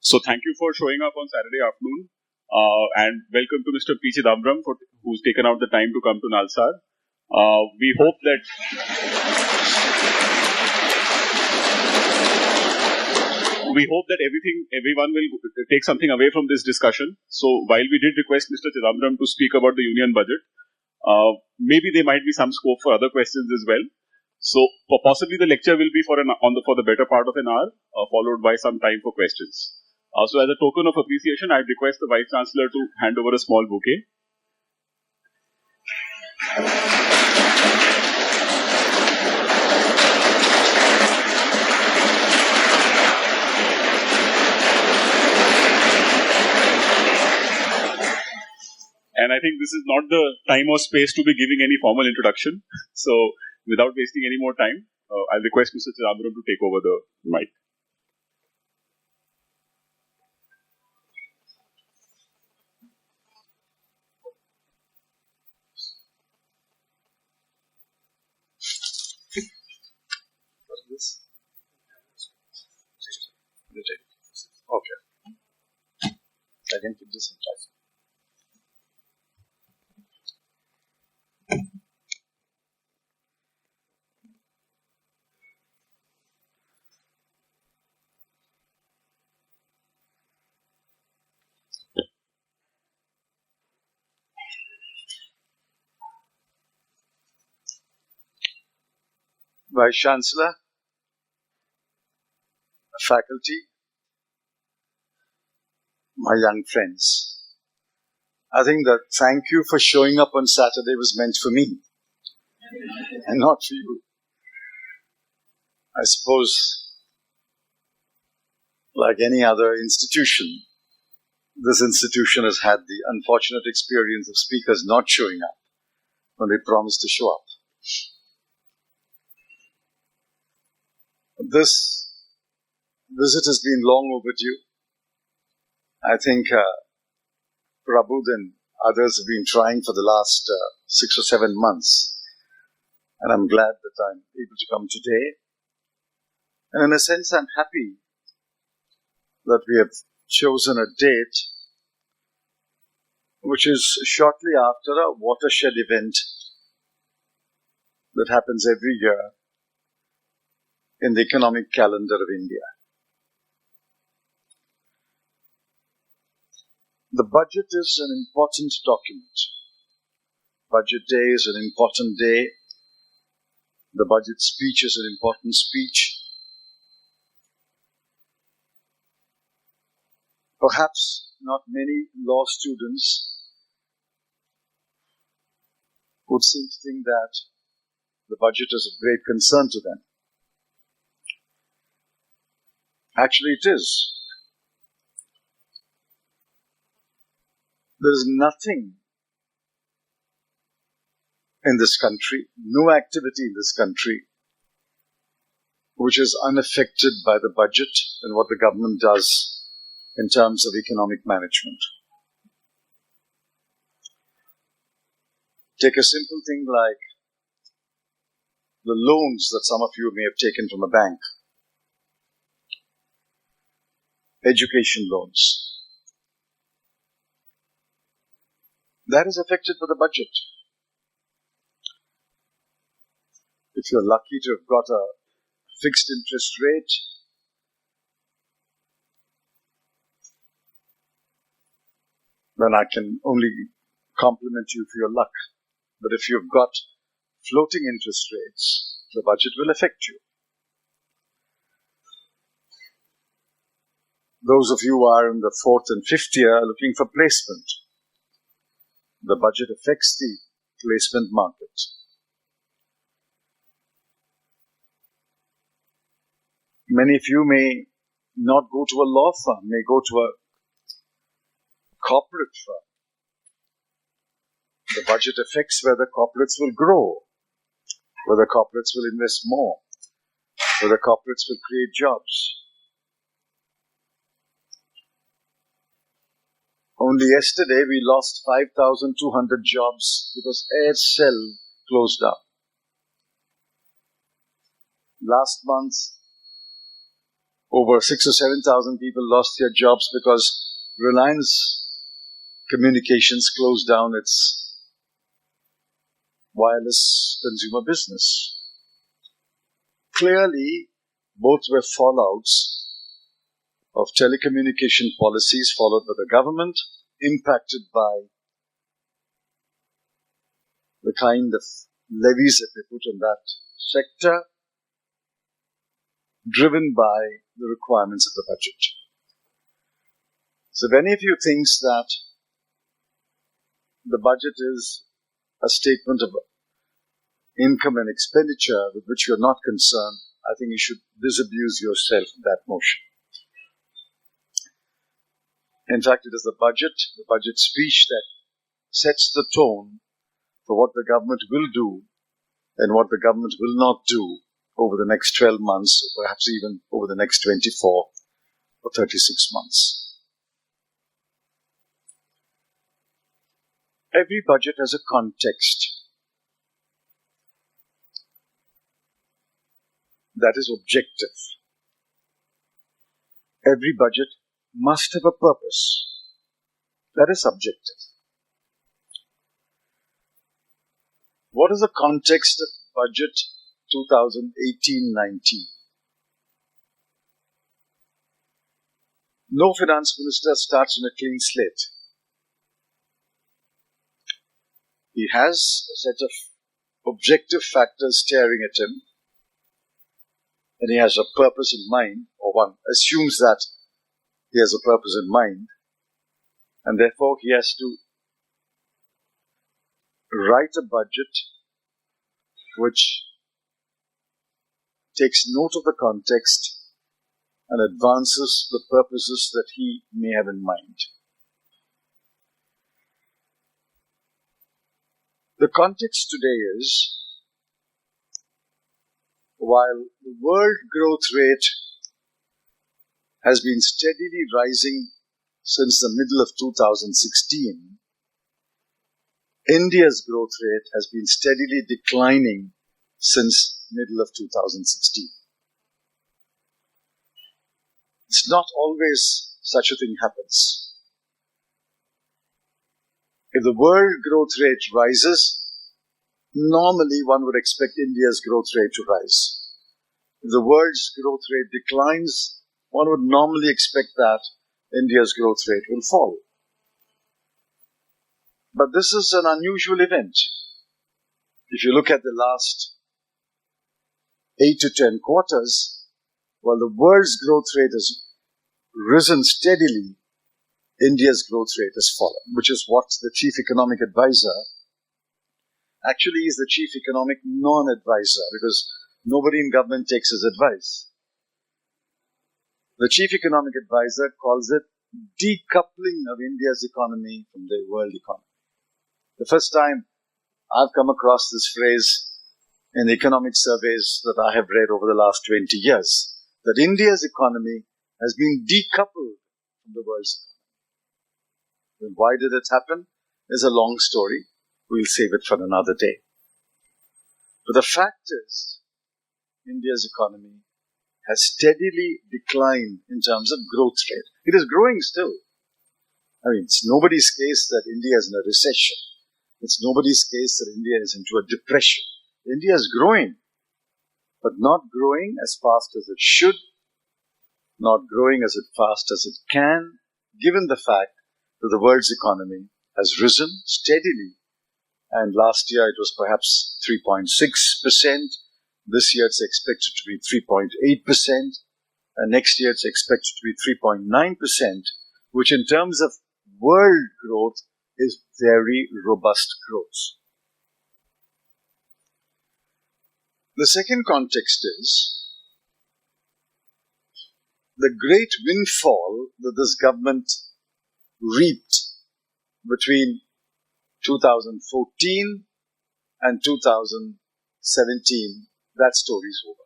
So thank you for showing up on Saturday afternoon, and welcome to Mr.P.Chidamdaram who's taken out the time to come to Nalsar. We hope that everyone will take something away from this discussion. So while we did request Mr. Chidamdaram to speak about the union budget, maybe there might be some scope for other questions as well. So possibly the lecture will be for the better part of an hour, followed by some time for questions. So as a token of appreciation, I'd request the Vice Chancellor to hand over a small bouquet. And I think this is not the time or space to be giving any formal introduction. So without wasting any more time, I'll request Mr. Chidamdaram to take over the mic. What is this? Okay. I can keep this in touch. Vice Chancellor, faculty, my young friends, I think that thank you for showing up on Saturday was meant for me and not for you. I suppose, like any other institution, this institution has had the unfortunate experience of speakers not showing up when they promised to show up. This visit has been long overdue. I think Prabhu and others have been trying for the last 6 or 7 months. And I'm glad that I'm able to come today. And in a sense, I'm happy that we have chosen a date which is shortly after a watershed event that happens every year in the economic calendar of India. The budget is an important document. Budget day is an important day. The budget speech is an important speech. Perhaps not many law students would seem to think that the budget is of great concern to them. Actually, it is. There is nothing in this country, no activity in this country, which is unaffected by the budget and what the government does in terms of economic management. Take a simple thing like the loans that some of you may have taken from a bank. Education loans. That is affected by the budget. If you're lucky to have got a fixed interest rate, then I can only compliment you for your luck. But if you've got floating interest rates, the budget will affect you. Those of you who are in the 4th and 5th year are looking for placement. The budget affects the placement market. Many of you may not go to a law firm, may go to a corporate firm. The budget affects whether corporates will grow, whether corporates will invest more, whether corporates will create jobs. Only yesterday we lost 5,200 jobs because Aircel closed up. Last month, over 6,000 or 7,000 people lost their jobs because Reliance Communications closed down its wireless consumer business. Clearly, both were fallouts of telecommunication policies followed by the government, impacted by the kind of levies that they put on that sector, driven by the requirements of the budget. So if any of you thinks that the budget is a statement of income and expenditure with which you are not concerned, I think you should disabuse yourself of that notion. In fact, it is the budget speech that sets the tone for what the government will do and what the government will not do over the next 12 months, or perhaps even over the next 24 or 36 months. Every budget has a context that is objective. Every budget must have a purpose that is subjective. What is the context of budget 2018-19? No finance minister starts on a clean slate. He has a set of objective factors staring at him, and he has a purpose in mind, or one assumes that he has a purpose in mind, and therefore he has to write a budget which takes note of the context and advances the purposes that he may have in mind. The context today is, while the world growth rate has been steadily rising since the middle of 2016, India's growth rate has been steadily declining since middle of 2016. It's not always such a thing happens. If the world growth rate rises, normally one would expect India's growth rate to rise. If the world's growth rate declines, one would normally expect that India's growth rate will fall. But this is an unusual event. If you look at the last 8 to 10 quarters, while the world's growth rate has risen steadily, India's growth rate has fallen, which is what the chief economic advisor actually is the chief economic non-advisor, because nobody in government takes his advice. The chief economic advisor calls it decoupling of India's economy from the world economy. The first time I've come across this phrase in the economic surveys that I have read over the last 20 years, that India's economy has been decoupled from the world's economy. And why did it happen? It's a long story. We'll save it for another day. But the fact is, India's economy has steadily declined in terms of growth rate. It is growing still. I mean, it's nobody's case that India is in a recession. It's nobody's case that India is into a depression. India is growing, but not growing as fast as it should, not growing as fast as it can, given the fact that the world's economy has risen steadily. And last year it was perhaps 3.6%. This year it's expected to be 3.8%. And next year it's expected to be 3.9%, which in terms of world growth is very robust growth. The second context is the great windfall that this government reaped between 2014 and 2017. That story's over.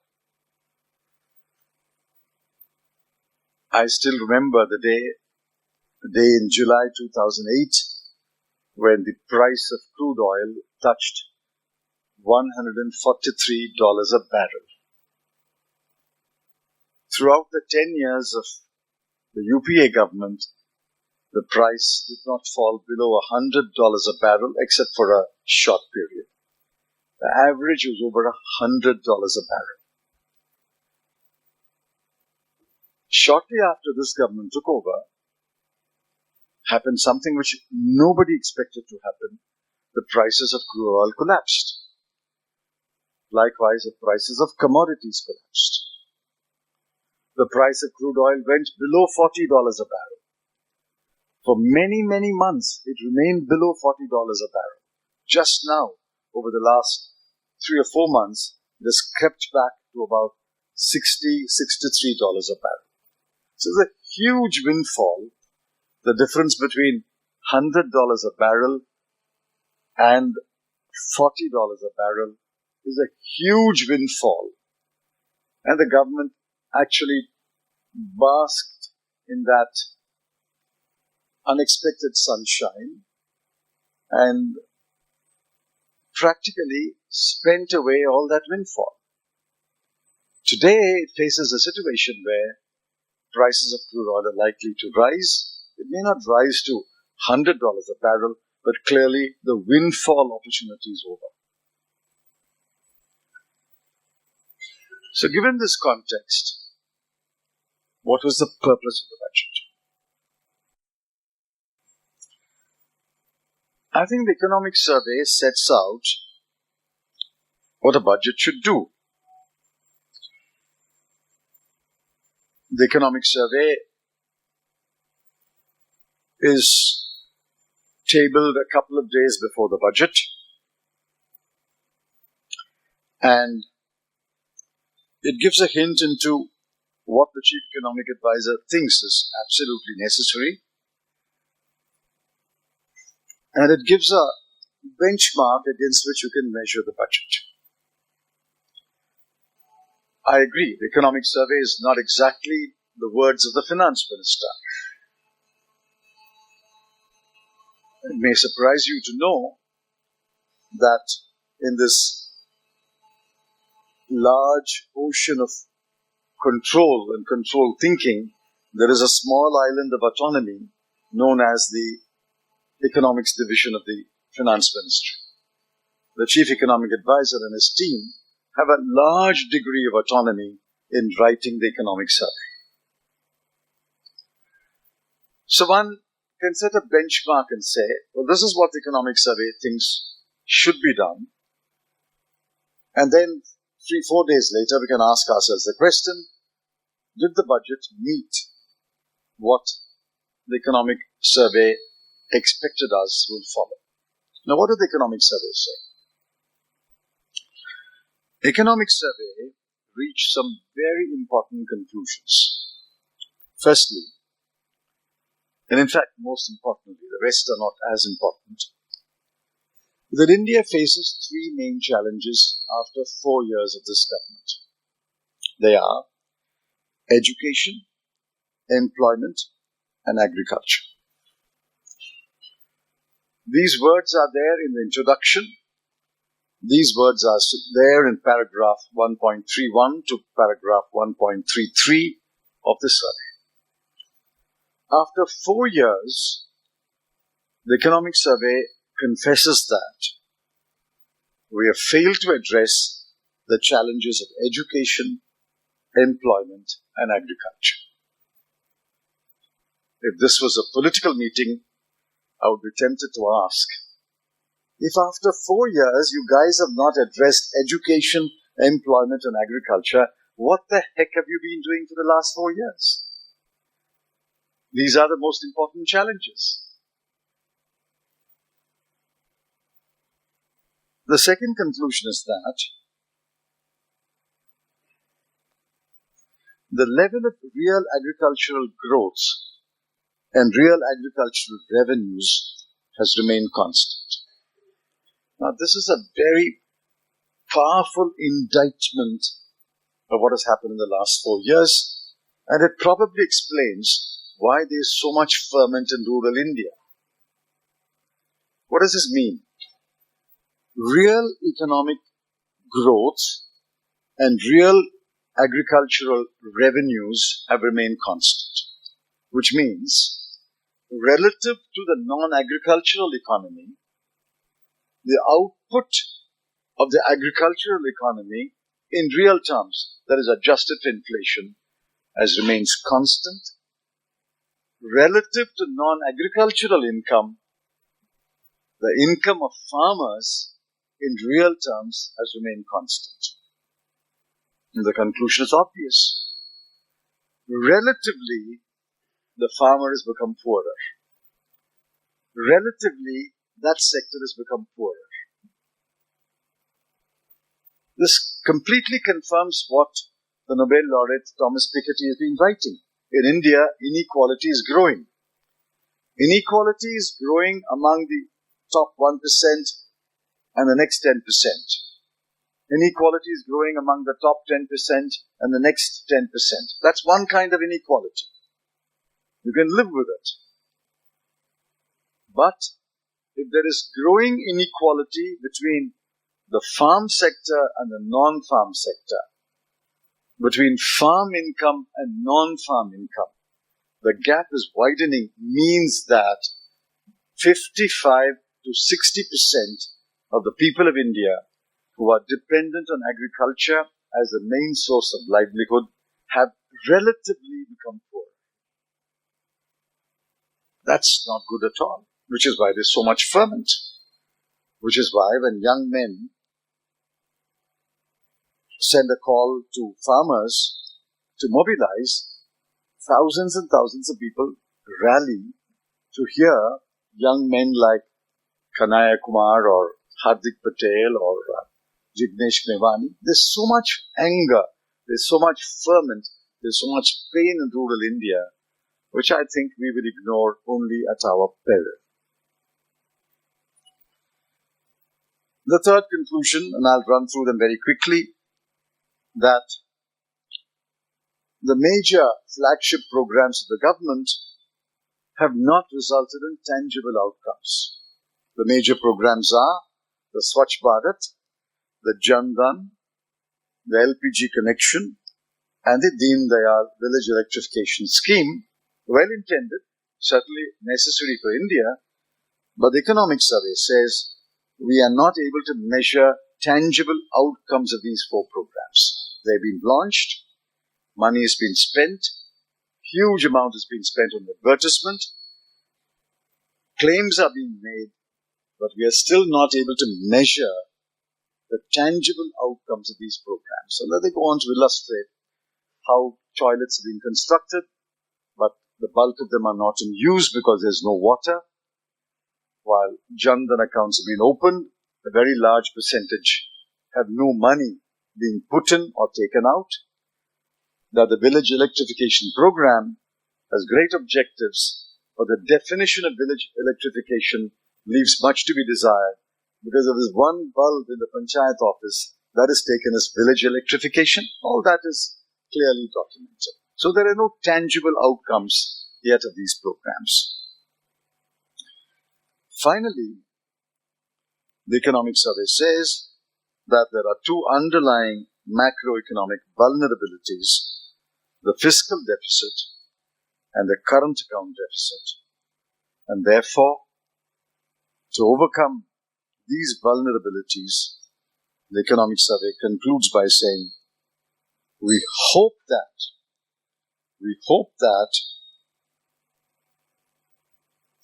I still remember the day in July 2008 when the price of crude oil touched $143 a barrel. throughout the 10 years of the UPA government, the price did not fall below $100 a barrel except for a short period. The average was over $100 a barrel. Shortly after this government took over, happened something which nobody expected to happen. The prices of crude oil collapsed. Likewise, the prices of commodities collapsed. The price of crude oil went below $40 a barrel. For many, many months, it remained below $40 a barrel. Just now, over the last 3 or 4 months, it has crept back to about $60, $63 a barrel. So it's a huge windfall. The difference between $100 a barrel and $40 a barrel is a huge windfall. And the government actually basked in that unexpected sunshine and practically spent away all that windfall. Today, it faces a situation where prices of crude oil are likely to rise. It may not rise to $100 a barrel, but clearly the windfall opportunity is over. So given this context, what was the purpose of the budget? I think the economic survey sets out what a budget should do. The economic survey is tabled a couple of days before the budget, and it gives a hint into what the Chief Economic Advisor thinks is absolutely necessary, and it gives a benchmark against which you can measure the budget. I agree, the economic survey is not exactly the words of the finance minister. It may surprise you to know that in this large ocean of control and control thinking, there is a small island of autonomy known as the economics division of the finance ministry. The chief economic advisor and his team have a large degree of autonomy in writing the economic survey. So one can set a benchmark and say, well, this is what the economic survey thinks should be done. And then 3-4 days later, we can ask ourselves the question, did the budget meet what the economic survey expected us will follow? Now, what did the economic survey say? The economic survey reached some very important conclusions. Firstly, and in fact, most importantly, the rest are not as important, that India faces 3 main challenges after 4 years of this government. They are education, employment, and agriculture. These words are there in the introduction. These words are there in paragraph 1.31 to paragraph 1.33 of the survey. After 4 years, the economic survey confesses that we have failed to address the challenges of education, employment, and agriculture. If this was a political meeting, I would be tempted to ask, if after 4 years you guys have not addressed education, employment, and agriculture, what the heck have you been doing for the last 4 years? These are the most important challenges. The second conclusion is that the level of real agricultural growth and real agricultural revenues has remained constant. Now, this is a very powerful indictment of what has happened in the last 4 years, and it probably explains why there is so much ferment in rural India. What does this mean? Real economic growth and real agricultural revenues have remained constant, which means relative to the non-agricultural economy, the output of the agricultural economy in real terms, that is adjusted for inflation, has remained constant. Relative to non-agricultural income, the income of farmers in real terms has remained constant. And the conclusion is obvious. Relatively, the farmer has become poorer. Relatively, that sector has become poorer. This completely confirms what the Nobel laureate Thomas Piketty has been writing. In India, inequality is growing. Inequality is growing among the top 1% and the next 10%. Inequality is growing among the top 10% and the next 10%. That's one kind of inequality. You can live with it. But if there is growing inequality between the farm sector and the non-farm sector, between farm income and non-farm income, the gap is widening, means that 55 to 60% of the people of India who are dependent on agriculture as the main source of livelihood have relatively become poor. That's not good at all, which is why there's so much ferment. Which is why when young men send a call to farmers to mobilize, thousands and thousands of people rally to hear young men like Kanaya Kumar or Hardik Patel or Jignesh Mevani. There's so much anger, there's so much ferment, there's so much pain in rural India, which I think we will ignore only at our peril. The third conclusion, and I'll run through them very quickly, that the major flagship programs of the government have not resulted in tangible outcomes. The major programs are the Swachh Bharat, the Jan Dhan, the LPG connection, and the Deen Dayal village electrification scheme, well intended, certainly necessary for India, but the economic survey says we are not able to measure tangible outcomes of these four programs. They've been launched, money has been spent, huge amount has been spent on advertisement, claims are being made, but we are still not able to measure the tangible outcomes of these programs. So then they go on to illustrate how toilets have been constructed, but the bulk of them are not in use because there's no water. While Jan Dhan accounts have been opened, a very large percentage have no money being put in or taken out. That the village electrification program has great objectives, but the definition of village electrification leaves much to be desired because of this one bulb in the panchayat office that is taken as village electrification. All that is clearly documented. So there are no tangible outcomes yet of these programs. Finally, the economic survey says that there are two underlying macroeconomic vulnerabilities: the fiscal deficit and the current account deficit. And therefore, to overcome these vulnerabilities, the economic survey concludes by saying, we hope that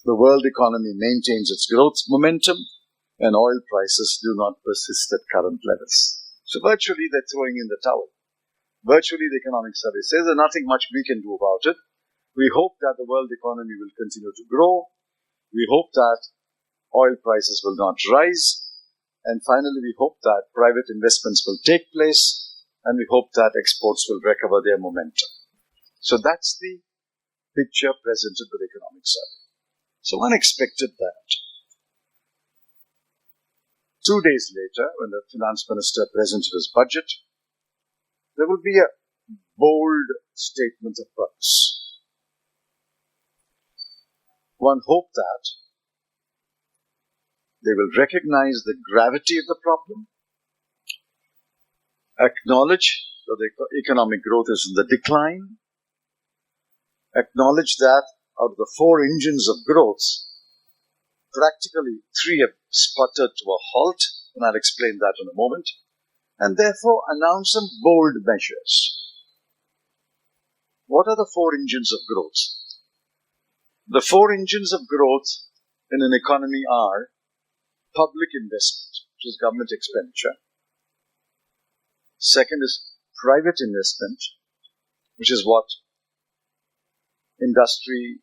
the world economy maintains its growth momentum and oil prices do not persist at current levels. So virtually they're throwing in the towel. Virtually the economic survey says there's nothing much we can do about it. We hope that the world economy will continue to grow. We hope that oil prices will not rise. And finally, we hope that private investments will take place. And we hope that exports will recover their momentum. So that's the picture presented by the economic survey. So one expected that. 2 days later, when the finance minister presented his budget, there will be a bold statement of purpose. One hoped that they will recognize the gravity of the problem, acknowledge the that the economic growth is in the decline, acknowledge that out of the 4 engines of growth, practically 3 have sputtered to a halt, and I'll explain that in a moment, and therefore announce some bold measures. What are the 4 engines of growth? The 4 engines of growth in an economy are public investment, which is government expenditure. Second is private investment, which is what industry,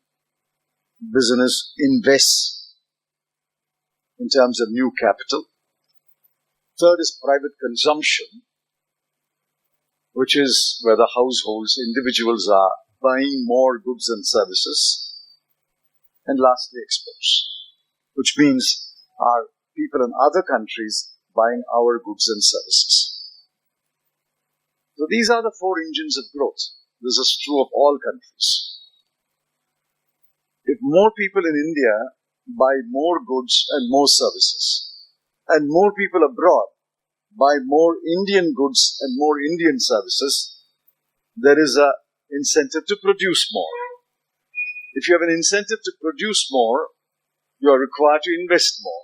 business invests in terms of new capital. Third is private consumption, which is where the households, individuals are buying more goods and services. And lastly, exports, which means our people in other countries buying our goods and services. So these are the 4 engines of growth. This is true of all countries. If more people in India buy more goods and more services, and more people abroad buy more Indian goods and more Indian services, there is an incentive to produce more. If you have an incentive to produce more, you are required to invest more.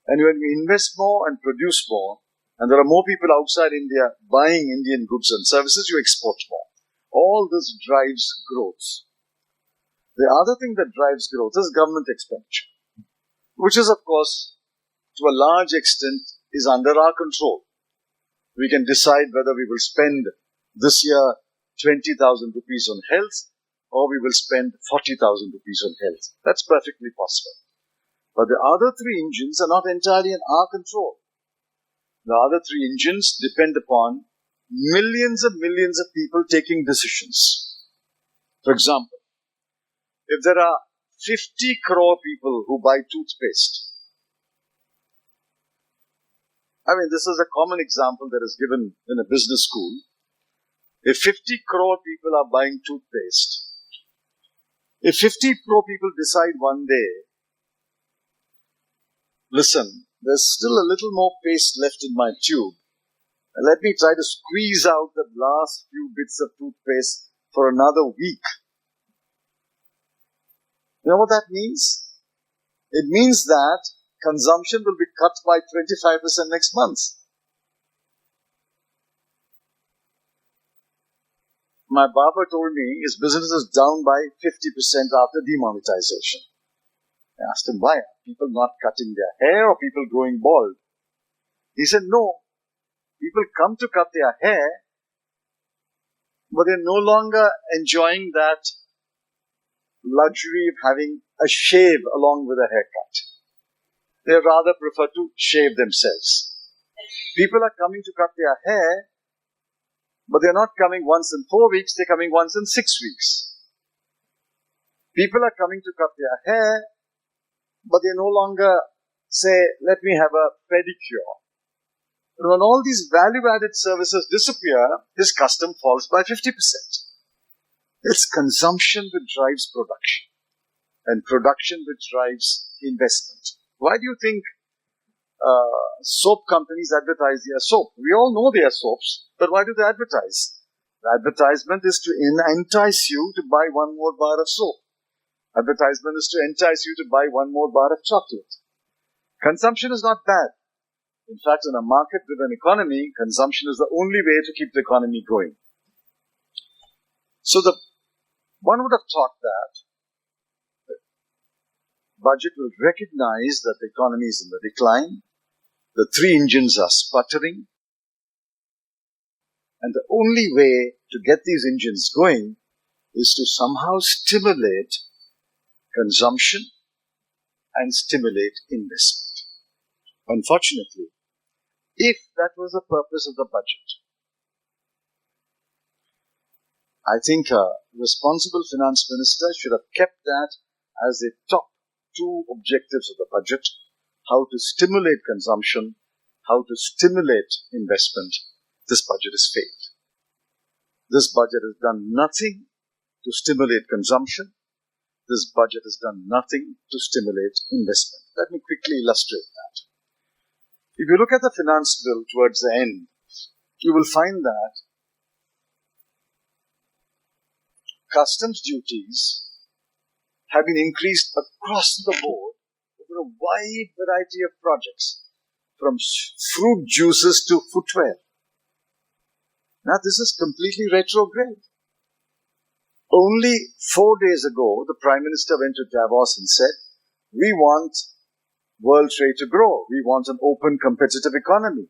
And when we invest more and produce more, and there are more people outside India buying Indian goods and services, you export more. All this drives growth. The other thing that drives growth is government expenditure, which is, of course, to a large extent, is under our control. We can decide whether we will spend this year 20,000 rupees on health, or we will spend 40,000 rupees on health. That's perfectly possible. But the other 3 engines are not entirely in our control. The other 3 engines depend upon millions of people taking decisions. For example, if there are 50 crore people who buy toothpaste, this is a common example that is given in a business school. If 50 crore people are buying toothpaste, if 50 crore people decide one day, listen, there's still a little more paste left in my tube, and let me try to squeeze out the last few bits of toothpaste for another week. You know what that means? It means that consumption will be cut by 25% next month. My barber told me his business is down by 50% after demonetization. I asked him, why? Are people not cutting their hair or people growing bald? He said, no. People come to cut their hair, but they're no longer enjoying that luxury of having a shave along with a haircut. They rather prefer to shave themselves. People are coming to cut their hair, but they're not coming once in 4 weeks, they're coming once in 6 weeks. People are coming to cut their hair, but they no longer say, let me have a pedicure. And when all these value-added services disappear, this custom falls by 50%. It's consumption that drives production, and production which drives investment. Why do you think soap companies advertise their soap? We all know they are soaps, but why do they advertise? The advertisement is to entice you to buy one more bar of soap. Advertisement is to entice you to buy one more bar of chocolate. Consumption is not bad. In fact, in a market-driven economy, consumption is the only way to keep the economy going. So one would have thought that the budget will recognize that the economy is in the decline, the 3 engines are sputtering, and the only way to get these engines going is to somehow stimulate consumption and stimulate investment. Unfortunately, if that was the purpose of the budget, I think a responsible finance minister should have kept that as the top 2 objectives of the budget: how to stimulate consumption, how to stimulate investment. This budget has failed. This budget has done nothing to stimulate consumption. This budget has done nothing to stimulate investment. Let me quickly illustrate that. If you look at the finance bill towards the end, you will find that customs duties have been increased across the board over a wide variety of projects, from fruit juices to footwear. Now, this is completely retrograde. Only 4 days ago, the Prime Minister went to Davos and said, we want world trade to grow. We want an open, competitive economy.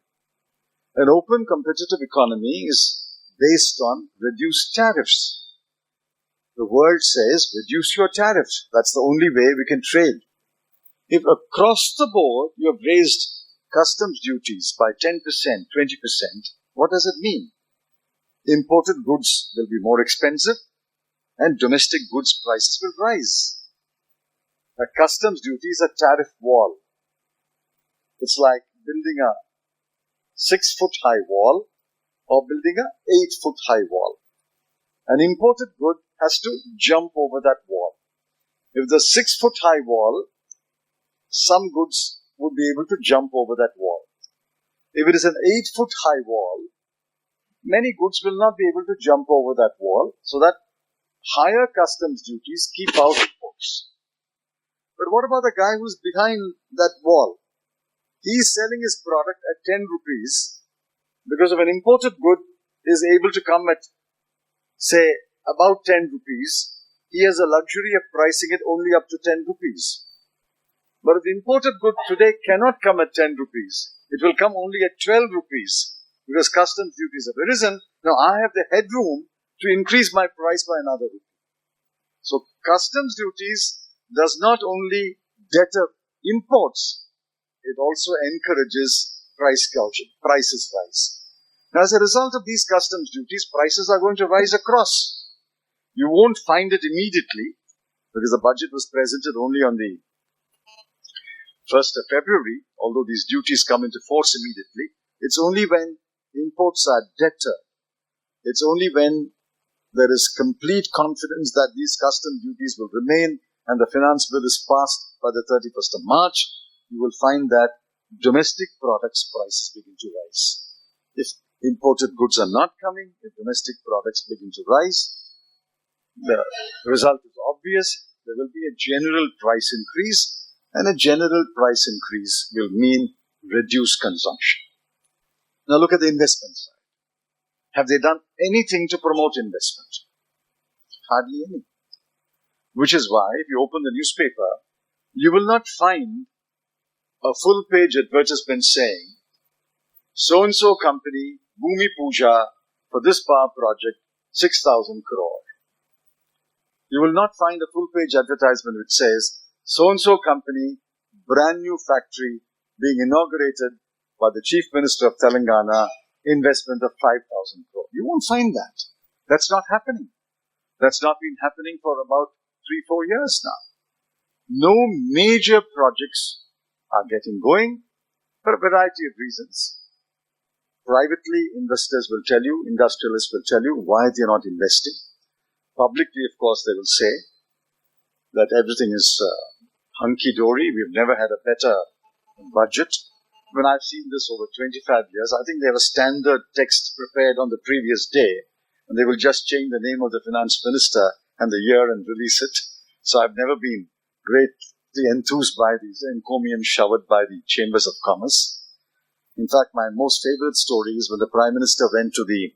An open, competitive economy is based on reduced tariffs. The world says, reduce your tariffs. That's the only way we can trade. If across the board you have raised customs duties by 10%, 20%, what does it mean? Imported goods will be more expensive and domestic goods prices will rise. A customs duty is a tariff wall. It's like building a 6-foot-high wall or building a 8-foot-high wall. An imported good has to jump over that wall. If the 6-foot-high wall, some goods would be able to jump over that wall. If it is an 8-foot-high wall, many goods will not be able to jump over that wall, so that higher customs duties keep out imports. But what about the guy who's behind that wall? He's selling his product at 10 rupees because of an imported good is able to come at, say, about 10 rupees. He has a luxury of pricing it only up to 10 rupees. But if the imported good today cannot come at 10 rupees, it will come only at 12 rupees because customs duties have arisen. Now I have the headroom to increase my price by another rupee. So customs duties does not only deter imports, it also encourages price gouging, prices rise. Now as a result of these customs duties, prices are going to rise across. You won't find it immediately because the budget was presented only on the 1st of February, although these duties come into force immediately. It's only when imports are deterred. It's only when there is complete confidence that these custom duties will remain and the finance bill is passed by the 31st of March, you will find that domestic products prices begin to rise. If imported goods are not coming, if domestic products begin to rise, the result is obvious. There will be a general price increase, and a general price increase will mean reduced consumption. Now look at the investment side. Have they done anything to promote investment? Hardly any. Which is why, if you open the newspaper, you will not find a full-page advertisement saying, so-and-so company, Bhumi Puja, for this power project, 6,000 crore. You will not find a full-page advertisement which says, so-and-so company, brand new factory, being inaugurated by the Chief Minister of Telangana, investment of 5,000 crore. You won't find that. That's not happening. That's not been happening for about 3-4 years now. No major projects are getting going for a variety of reasons. Privately, investors will tell you, industrialists will tell you why they are not investing. Publicly, of course, they will say that everything is hunky-dory. We've never had a better budget. When I've seen this over 25 years, I think they have a standard text prepared on the previous day, and they will just change the name of the finance minister and the year and release it. So I've never been greatly enthused by these encomiums showered by the chambers of commerce. In fact, my most favorite story is when the Prime Minister went to the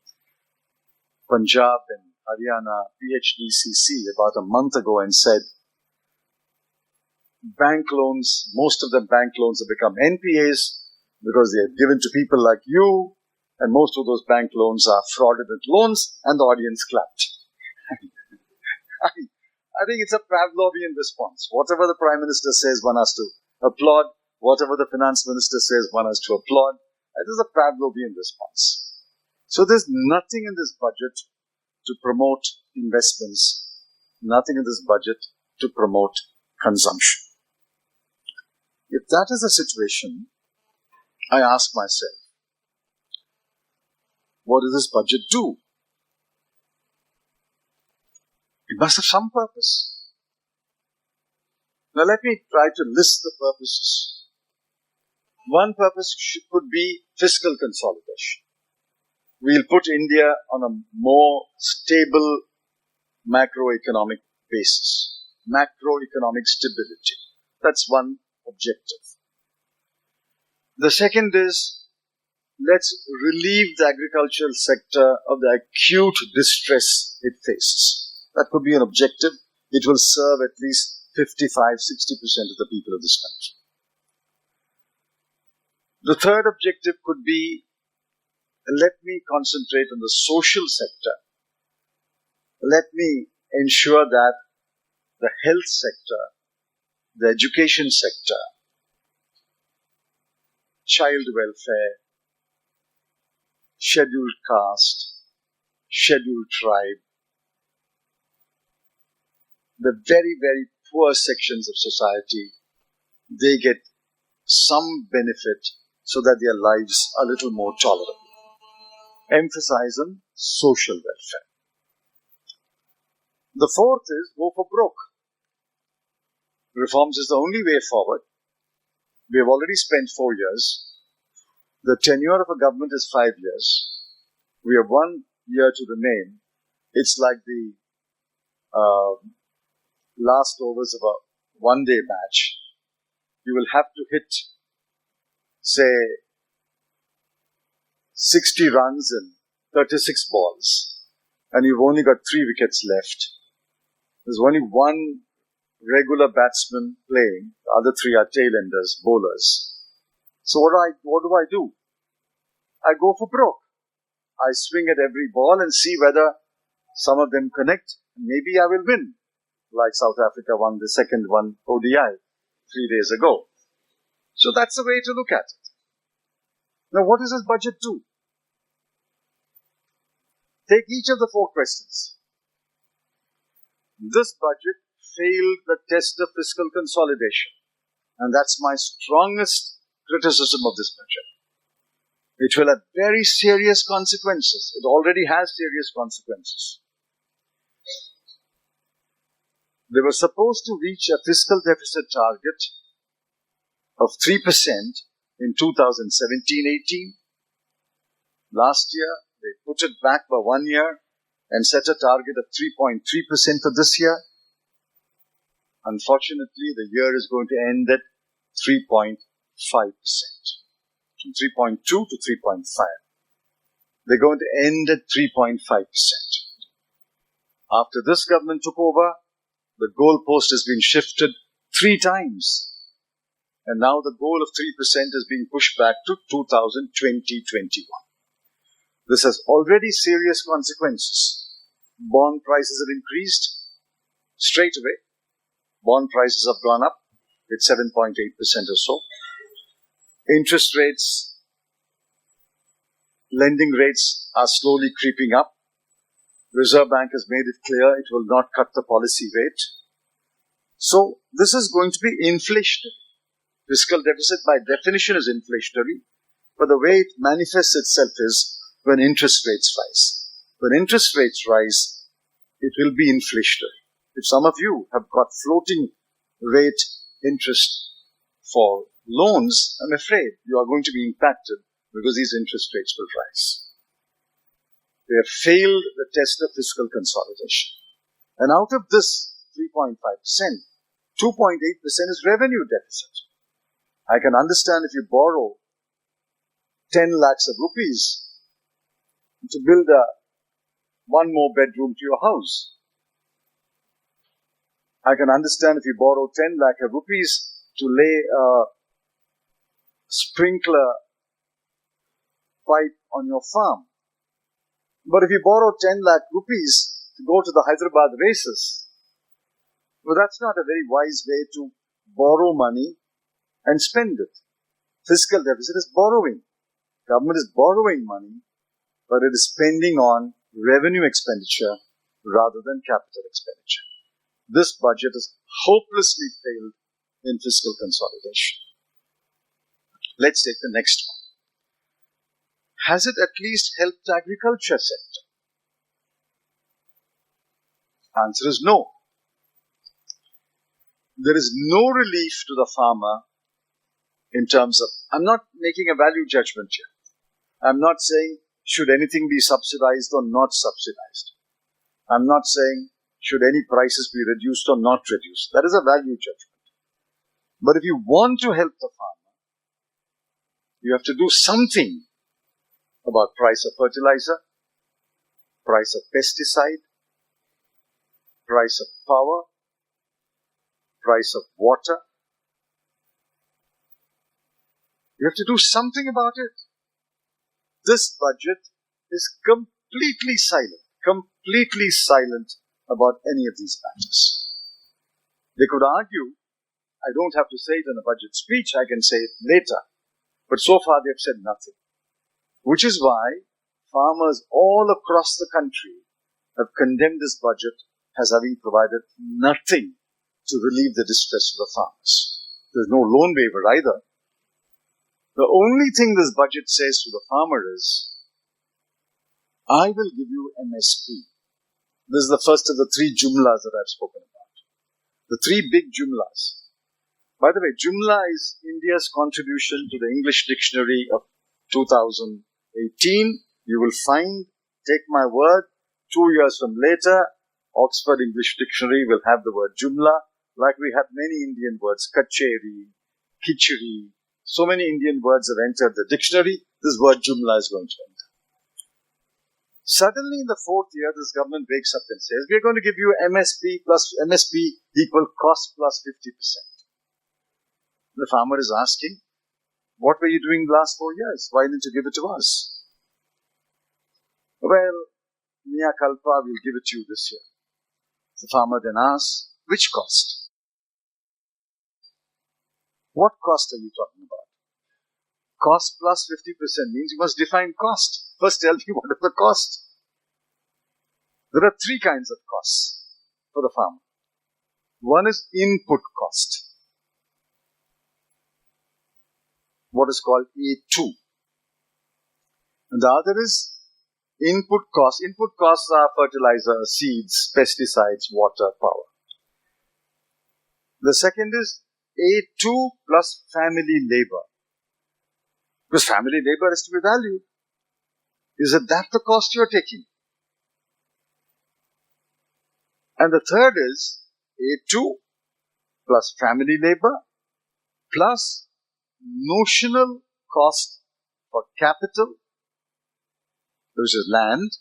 Punjab and Haryana PHDCC about a month ago and said, bank loans, most of the bank loans have become NPAs because they are given to people like you, and most of those bank loans are fraudulent loans, and the audience clapped. I think it's a Pavlovian response. Whatever the Prime Minister says, one has to applaud. Whatever the Finance Minister says, one has to applaud. It is a Pavlovian response. So there's nothing in this budget to promote investments, nothing in this budget to promote consumption. If that is the situation, I ask myself, what does this budget do? It must have some purpose. Now let me try to list the purposes. One purpose could be fiscal consolidation. We'll put India on a more stable, macroeconomic basis, macroeconomic stability. That's one objective. The second is, let's relieve the agricultural sector of the acute distress it faces. That could be an objective. It will serve at least 55-60% of the people of this country. The third objective could be, let me concentrate on the social sector. Let me ensure that the health sector, the education sector, child welfare, scheduled caste, scheduled tribe, the very, very poor sections of society, they get some benefit so that their lives are a little more tolerable. Emphasize on social welfare. The fourth is, go for broke. Reforms is the only way forward. We have already spent 4 years. The tenure of a government is 5 years. We have 1 year to remain. It's like the last overs of a one-day match. You will have to hit, say, 60 runs in 36 balls, and you've only got 3 wickets left. There's only one regular batsman playing. The other 3 are tail-enders, bowlers. So what do I do? I go for broke. I swing at every ball and see whether some of them connect. Maybe I will win, like South Africa won the second one ODI 3 days ago. So that's the way to look at it. Now, what does this budget do? Take each of the 4 questions. This budget failed the test of fiscal consolidation. And that's my strongest criticism of this budget. It will have very serious consequences. It already has serious consequences. They were supposed to reach a fiscal deficit target of 3% in 2017-18. Last year, they put it back by 1 year and set a target of 3.3% for this year. Unfortunately, the year is going to end at 3.5%. From 3.2 to 3.5. They're going to end at 3.5%. After this government took over, the goalpost has been shifted 3 times. And now the goal of 3% is being pushed back to 2020-21. This has already serious consequences. Bond prices have increased straight away. Bond prices have gone up with 7.8% or so. Interest rates, lending rates are slowly creeping up. Reserve Bank has made it clear it will not cut the policy rate. So this is going to be inflationary. Fiscal deficit by definition is inflationary, but the way it manifests itself is when interest rates rise. When interest rates rise, it will be inflationary. If some of you have got floating rate interest for loans, I'm afraid you are going to be impacted because these interest rates will rise. They have failed the test of fiscal consolidation. And out of this 3.5%, 2.8% is revenue deficit. I can understand if you borrow 10 lakhs of rupees to build one more bedroom to your house. I can understand if you borrow 10 lakh of rupees to lay a sprinkler pipe on your farm. But if you borrow 10 lakh rupees to go to the Hyderabad races, well, that's not a very wise way to borrow money and spend it. Fiscal deficit is borrowing. Government is borrowing money, but it is spending on revenue expenditure rather than capital expenditure. This budget has hopelessly failed in fiscal consolidation. Let's take the next one. Has it at least helped the agriculture sector? Answer is no. There is no relief to the farmer in terms of, I'm not making a value judgment here. I'm not saying should anything be subsidized or not subsidized. I'm not saying should any prices be reduced or not reduced. That is a value judgment. But if you want to help the farmer, you have to do something about price of fertilizer, price of pesticide, price of power, price of water. You have to do something about it. This budget is completely silent about any of these matters. They could argue, I don't have to say it in a budget speech, I can say it later. But so far they've said nothing. Which is why farmers all across the country have condemned this budget as having provided nothing to relieve the distress of the farmers. There's no loan waiver either. The only thing this budget says to the farmer is, I will give you MSP. This is the first of the three jumlas that I've spoken about. The three big jumlas. By the way, jumla is India's contribution to the English dictionary of 2018. You will find, take my word, 2 years from later, Oxford English Dictionary will have the word jumla, like we have many Indian words, kacheri, kichri. So many Indian words have entered the dictionary, this word jumla is going to enter. Suddenly in the fourth year, this government wakes up and says, we're going to give you MSP equal cost plus 50%. The farmer is asking, what were you doing the last 4 years? Why didn't you give it to us? Well, Mia Kalpa, we'll give it to you this year. The farmer then asks, which cost? What cost are you talking about? Cost plus 50% means you must define cost. First tell me what is the cost. There are three kinds of costs for the farmer. One is input cost. What is called A2. And the other is input costs. Input costs are fertilizer, seeds, pesticides, water, power. The second is A2 plus family labor. Because family labor is to be valued. Is it that the cost you're taking? And the third is A2 plus family labor plus notional cost for capital, which is land,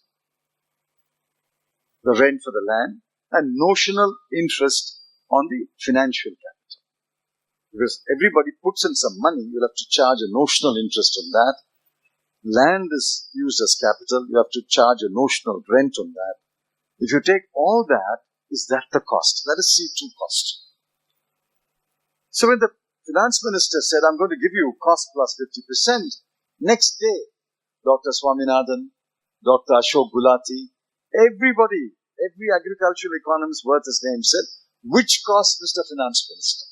the rent for the land, and notional interest on the financial capital. Because everybody puts in some money, you'll have to charge a notional interest on that. Land is used as capital, you have to charge a notional rent on that. If you take all that, is that the cost? That is C2 cost. So when the finance minister said, I'm going to give you cost plus 50%, next day, Dr. Swaminathan, Dr. Ashok Gulati, everybody, every agricultural economist worth his name said, which cost, Mr. Finance Minister?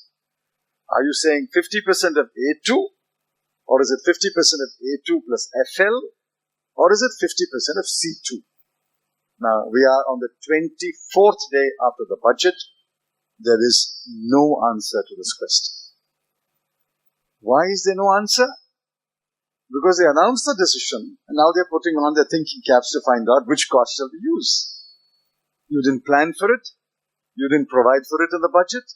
Are you saying 50% of A2? Or is it 50% of A2 plus FL? Or is it 50% of C2? Now, we are on the 24th day after the budget. There is no answer to this question. Why is there no answer? Because they announced the decision and now they're putting on their thinking caps to find out which cost shall we use. You didn't plan for it. You didn't provide for it in the budget.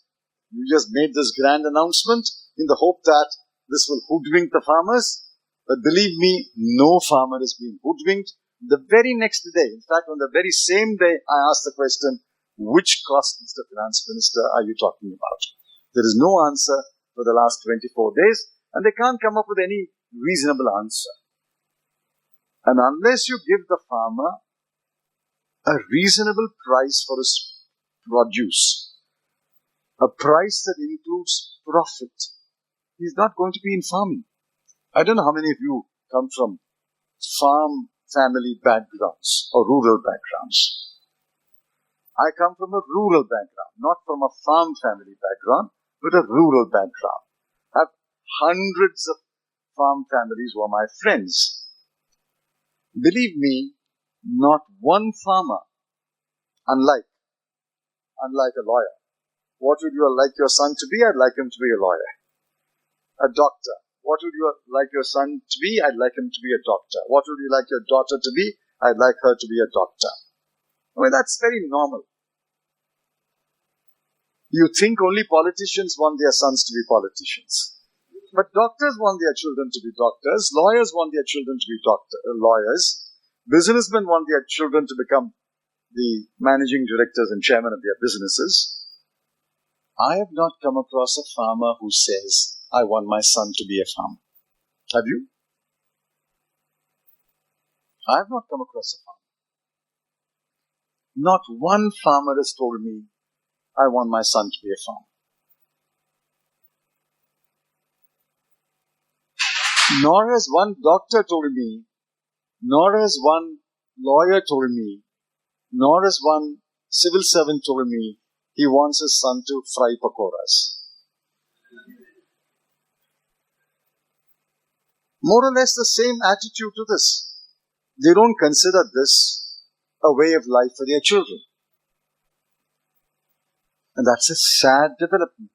You just made this grand announcement in the hope that this will hoodwink the farmers. But believe me, no farmer is being hoodwinked. The very next day, in fact, on the very same day, I asked the question, which cost, Mr. Finance Minister, are you talking about? There is no answer for the last 24 days, and they can't come up with any reasonable answer. And unless you give the farmer a reasonable price for his produce, a price that includes profit, he's not going to be in farming. I don't know how many of you come from farm family backgrounds or rural backgrounds. I come from a rural background, not from a farm family background, but a rural background. I have hundreds of farm families who are my friends. Believe me, not one farmer, unlike a lawyer. What would you like your son to be? I'd like him to be a lawyer. A doctor. What would you like your son to be? I'd like him to be a doctor. What would you like your daughter to be? I'd like her to be a doctor. I mean, that's very normal. You think only politicians want their sons to be politicians. But doctors want their children to be doctors. Lawyers want their children to be lawyers. Businessmen want their children to become the managing directors and chairman of their businesses. I have not come across a farmer who says, I want my son to be a farmer. Have you? I have not come across a farmer. Not one farmer has told me, I want my son to be a farmer. Nor has one doctor told me, nor has one lawyer told me, nor has one civil servant told me he wants his son to fry pakoras. More or less the same attitude to this. They don't consider this a way of life for their children. And that's a sad development.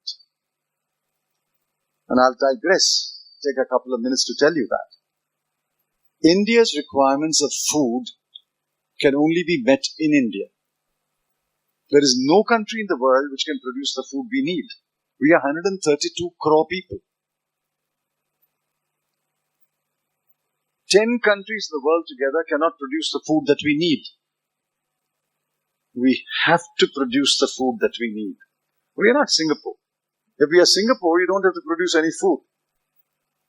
And I'll digress, take a couple of minutes to tell you that. India's requirements of food can only be met in India. There is no country in the world which can produce the food we need. We are 132 crore people. 10 countries in the world together cannot produce the food that we need. We have to produce the food that we need. We are not Singapore. If we are Singapore, you don't have to produce any food.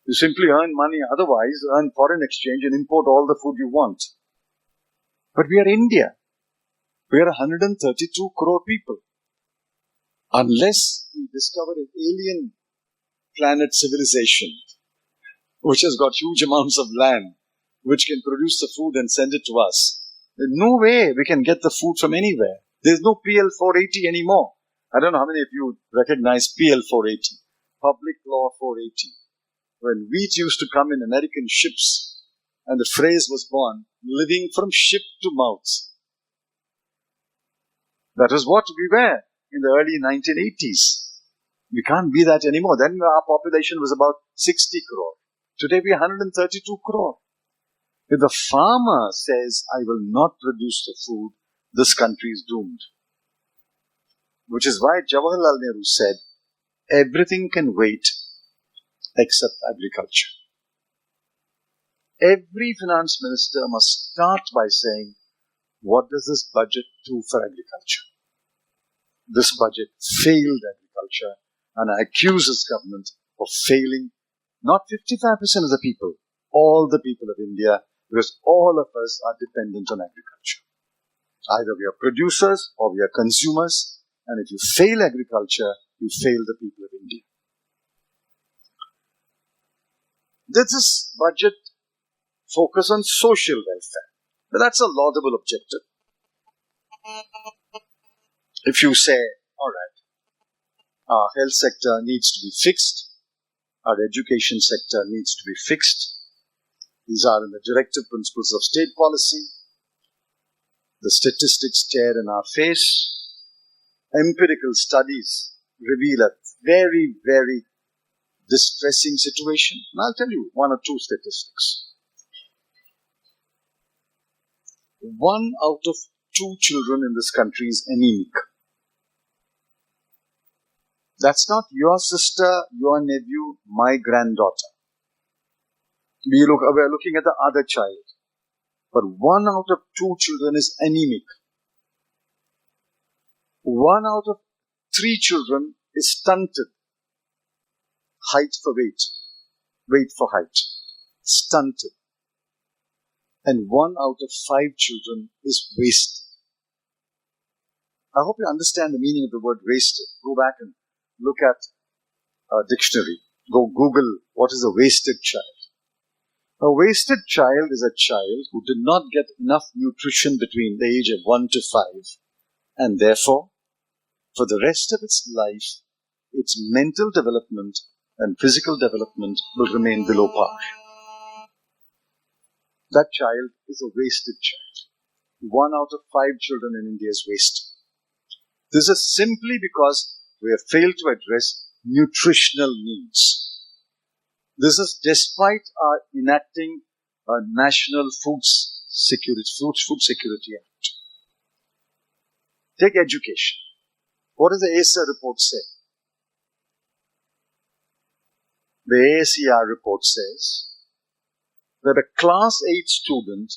You simply earn money otherwise, earn foreign exchange and import all the food you want. But we are India. We are 132 crore people. Unless we discover an alien planet civilization, which has got huge amounts of land, which can produce the food and send it to us, there's no way we can get the food from anywhere. There's no PL 480 anymore. I don't know how many of you recognize PL 480, Public Law 480. When wheat used to come in American ships, and the phrase was born, living from ship to mouth. That is what we were in the early 1980s. We can't be that anymore. Then our population was about 60 crore. Today we are 132 crore. If the farmer says, I will not produce the food, this country is doomed. Which is why Jawaharlal Nehru said, everything can wait except agriculture. Every finance minister must start by saying, what does this budget do for agriculture? This budget failed agriculture, and I accuse this government of failing not 55% of the people, all the people of India, because all of us are dependent on agriculture. Either we are producers or we are consumers, and if you fail agriculture, you fail the people of India. This budget focus on social welfare. But that's a laudable objective. If you say, all right, our health sector needs to be fixed, our education sector needs to be fixed, these are in the directive principles of state policy, the statistics stare in our face, empirical studies reveal a very, very distressing situation. And I'll tell you one or two statistics. 1 out of 2 children in this country is anemic. That's not your sister, your nephew, my granddaughter. We are looking at the other child. But 1 out of 2 children is anemic. 1 out of 3 children is stunted. Height for weight, weight for height. Stunted. And 1 out of 5 children is wasted. I hope you understand the meaning of the word wasted. Go back and look at a dictionary. Go Google what is a wasted child. A wasted child is a child who did not get enough nutrition between the age of 1 to 5, and therefore, for the rest of its life, its mental development and physical development will remain below par. That child is a wasted child. 1 out of 5 children in India is wasted. This is simply because we have failed to address nutritional needs. This is despite our enacting a National Food Security Act. Take education. What does the ACER report say? The ACER report says that a class 8 student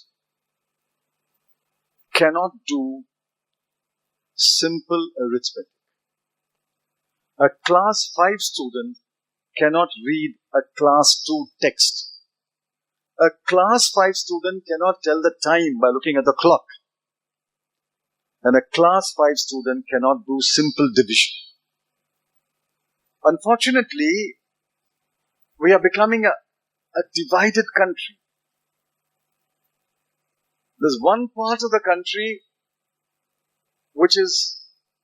cannot do simple arithmetic. A class 5 student cannot read a class 2 text. A class 5 student cannot tell the time by looking at the clock. And a class 5 student cannot do simple division. Unfortunately, we are becoming a divided country. There's one part of the country which is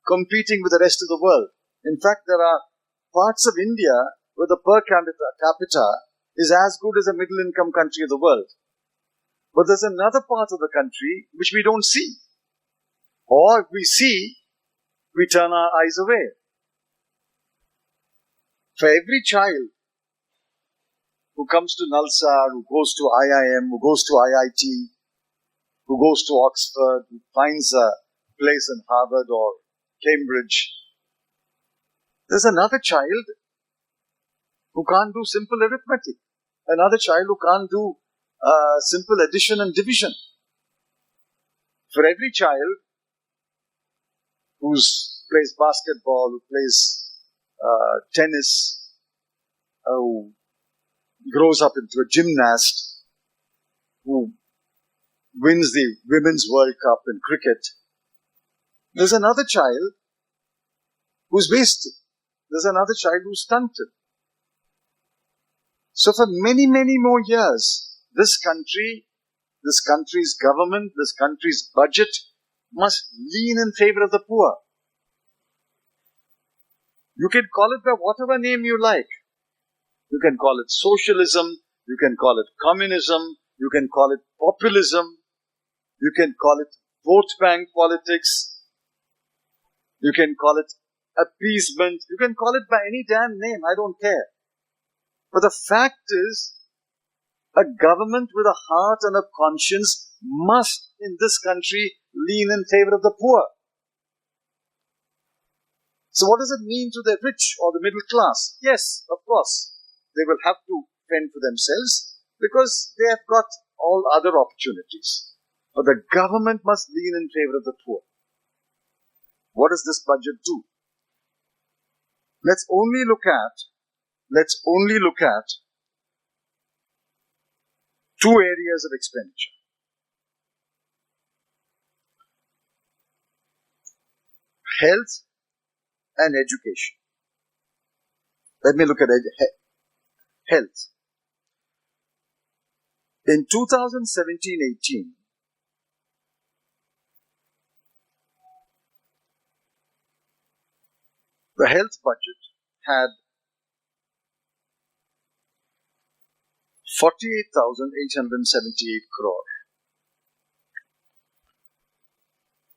competing with the rest of the world. In fact, there are parts of India where the per capita is as good as a middle income country of the world. But there's another part of the country which we don't see. Or if we see, we turn our eyes away. For every child who comes to Nalsar, who goes to IIM, who goes to IIT, who goes to Oxford, who finds a place in Harvard or Cambridge, there's another child who can't do simple arithmetic. Another child who can't do simple addition and division. For every child who plays basketball, who plays tennis, who grows up into a gymnast, who wins the Women's World Cup in cricket, there's another child who's wasted. There's another child who's stunted. So for many, many more years, this country's government, this country's budget must lean in favor of the poor. You can call it by whatever name you like. You can call it socialism, you can call it communism, you can call it populism, you can call it vote bank politics, you can call it appeasement, you can call it by any damn name, I don't care. But the fact is, a government with a heart and a conscience must, in this country, lean in favor of the poor. So what does it mean to the rich or the middle class? Yes, of course, they will have to fend for themselves because they have got all other opportunities. But the government must lean in favor of the poor. What does this budget do? Let's only look at two areas of expenditure. Health and education. Let me look at health. In 2017-18, the health budget had 48,878 crore.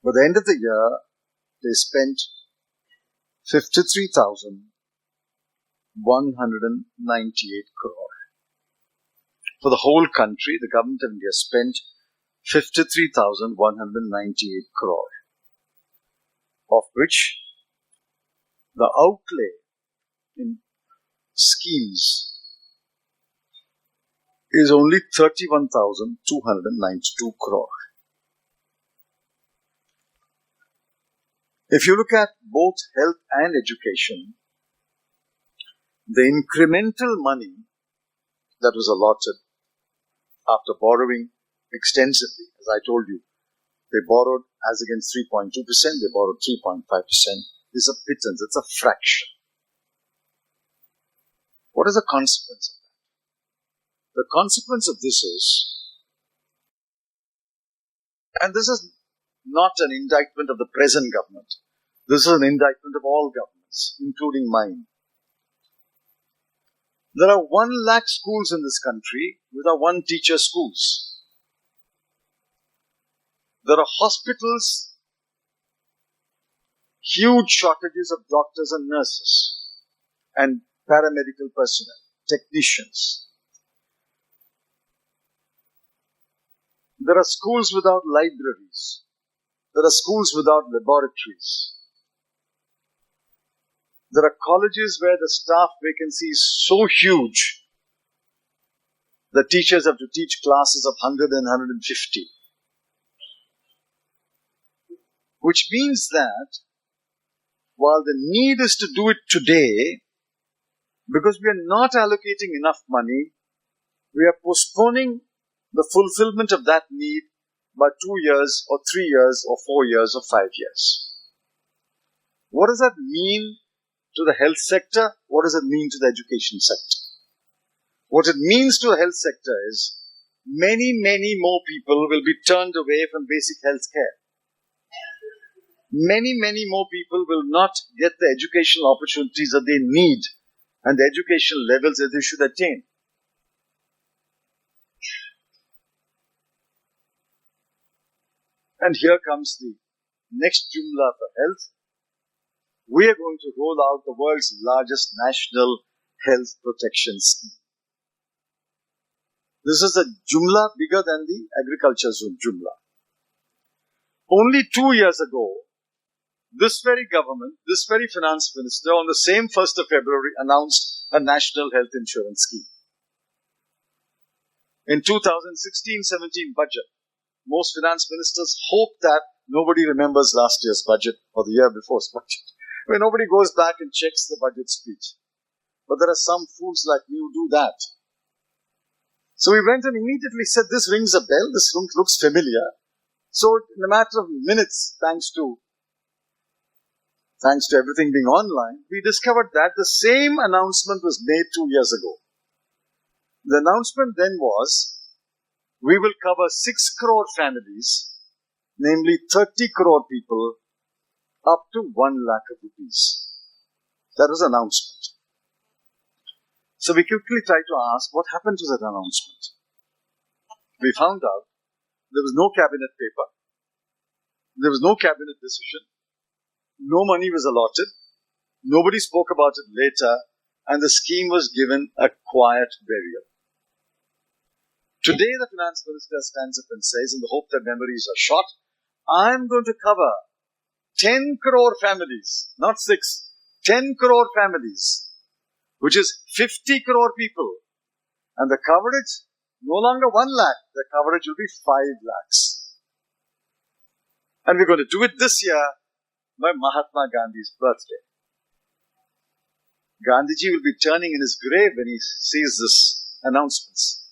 By the end of the year, they spent 53,198 crore. For the whole country, the government of India spent 53,198 crore, of which the outlay in schemes is only 31,292 crore. If you look at both health and education, the incremental money that was allotted after borrowing extensively, as I told you, they borrowed as against 3.2%, they borrowed 3.5%, is a pittance, it's a fraction. What is the consequence of that? The consequence of this is, and this is not an indictment of the present government, this is an indictment of all governments, including mine. There are 1 lakh schools in this country without one teacher schools. There are hospitals, huge shortages of doctors and nurses and paramedical personnel, technicians. There are schools without libraries. There are schools without laboratories. There are colleges where the staff vacancy is so huge that teachers have to teach classes of 100 and 150. Which means that while the need is to do it today, because we are not allocating enough money, we are postponing the fulfillment of that need by 2 years or 3 years or 4 years or 5 years. What does that mean to the health sector? What does it mean to the education sector? What it means to the health sector is many, many more people will be turned away from basic health care. Many, many more people will not get the educational opportunities that they need and the educational levels that they should attain. And here comes the next Jumla for health. We are going to roll out the world's largest national health protection scheme. This is a Jumla bigger than the agriculture Jumla. Only 2 years ago, this very government, this very finance minister, on the same 1st of February, announced a national health insurance scheme. In 2016-17 budget, most finance ministers hope that nobody remembers last year's budget or the year before's budget. I mean, nobody goes back and checks the budget speech. But there are some fools like me who do that. So we went and immediately said, this rings a bell, this looks familiar. So in a matter of minutes, thanks to everything being online, we discovered that the same announcement was made 2 years ago. The announcement then was, we will cover 6 crore families, namely 30 crore people, up to 1 lakh of rupees. That was the announcement. So we quickly tried to ask, what happened to that announcement? We found out there was no cabinet paper, there was no cabinet decision, no money was allotted, nobody spoke about it later, and the scheme was given a quiet burial. Today the finance minister stands up and says, in the hope that memories are short, I'm going to cover 10 crore families, not 6, 10 crore families, which is 50 crore people. And the coverage, no longer 1 lakh, the coverage will be 5 lakhs. And we're going to do it this year by Mahatma Gandhi's birthday. Gandhiji will be turning in his grave when he sees this announcements.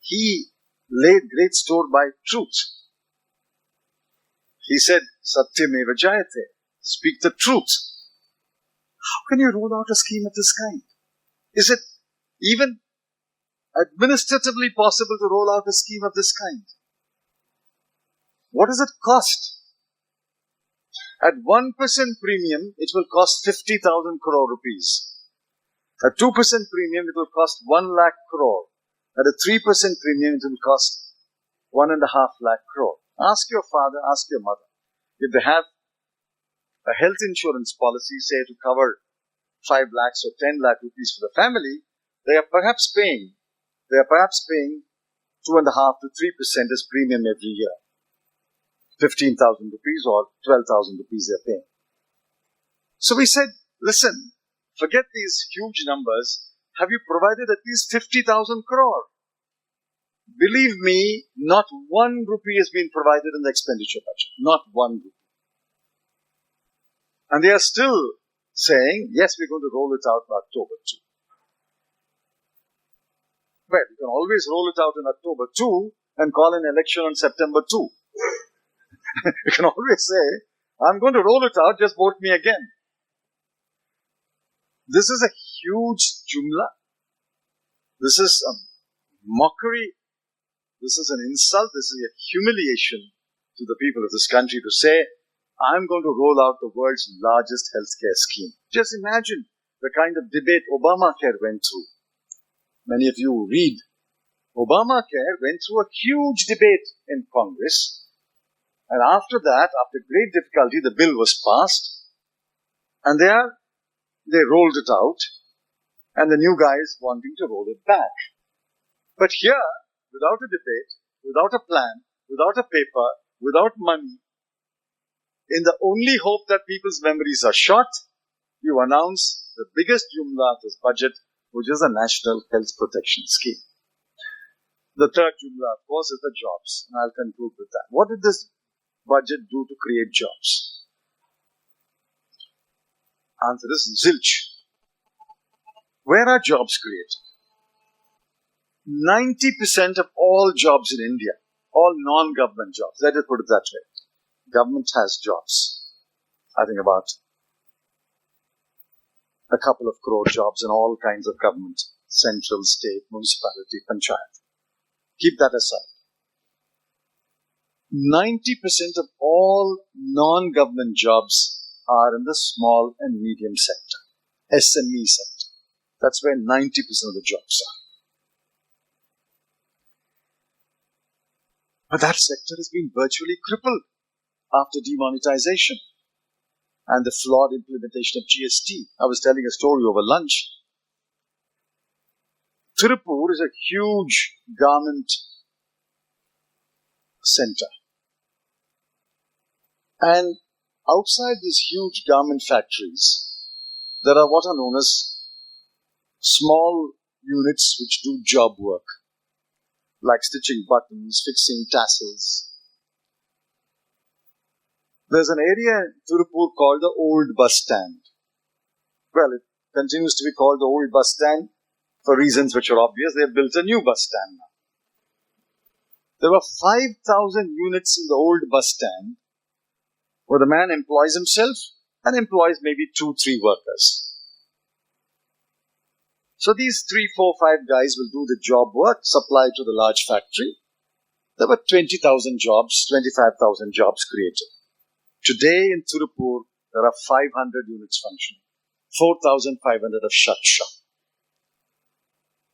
He laid great store by truth. He said, Satyameva Jayate, speak the truth. How can you roll out a scheme of this kind? Is it even administratively possible to roll out a scheme of this kind? What does it cost? At 1% premium, it will cost 50,000 crore rupees. At 2% premium, it will cost 1 lakh crore. At a 3% premium, it will cost 1.5 lakh crore. Ask your father, ask your mother. If they have a health insurance policy, say to cover 5 lakhs or 10 lakh rupees for the family, they are perhaps paying 2.5 to 3% as premium every year. 15,000 rupees or 12,000 rupees they are paying. So we said, listen, forget these huge numbers. Have you provided at least 50,000 crore? Believe me, not 1 rupee has been provided in the expenditure budget. Not 1 rupee. And they are still saying, yes, we're going to roll it out in October 2. Well, you can always roll it out in October 2 and call an election on September 2. You can always say, I'm going to roll it out, just vote me again. This is a huge jumla. This is a mockery. This is an insult. This is a humiliation to the people of this country to say, I'm going to roll out the world's largest healthcare scheme. Just imagine the kind of debate Obamacare went through. Many of you read. Obamacare went through a huge debate in Congress. And after that, after great difficulty, the bill was passed. And they rolled it out. And the new guy is wanting to roll it back. But here, without a debate, without a plan, without a paper, without money, in the only hope that people's memories are short, you announce the biggest jumla of this budget, which is the National Health Protection Scheme. The third jumla, of course, is the jobs. And I'll conclude with that. What did this budget do to create jobs? Answer is zilch. Where are jobs created? 90% of all jobs in India, all non-government jobs, let us put it that way. Government has jobs. I think about a couple of crore jobs in all kinds of government, central, state, municipality, panchayat. Keep that aside. 90% of all non-government jobs are in the small and medium sector, SME sector. That's where 90% of the jobs are. But that sector has been virtually crippled after demonetization and the flawed implementation of GST. I was telling a story over lunch. Tirupur is a huge garment center. And outside these huge garment factories, there are what are known as small units which do job work, like stitching buttons, fixing tassels. There's an area in Tirupur called the Old Bus Stand. Well, it continues to be called the Old Bus Stand for reasons which are obvious. They have built a new bus stand now. There were 5,000 units in the old bus stand where the man employs himself and employs maybe 2-3 workers. So these 3, 4, 5 guys will do the job work, supply to the large factory. There were 20,000 jobs, 25,000 jobs created. Today in Tirupur, there are 500 units functioning. 4,500 have shut shop.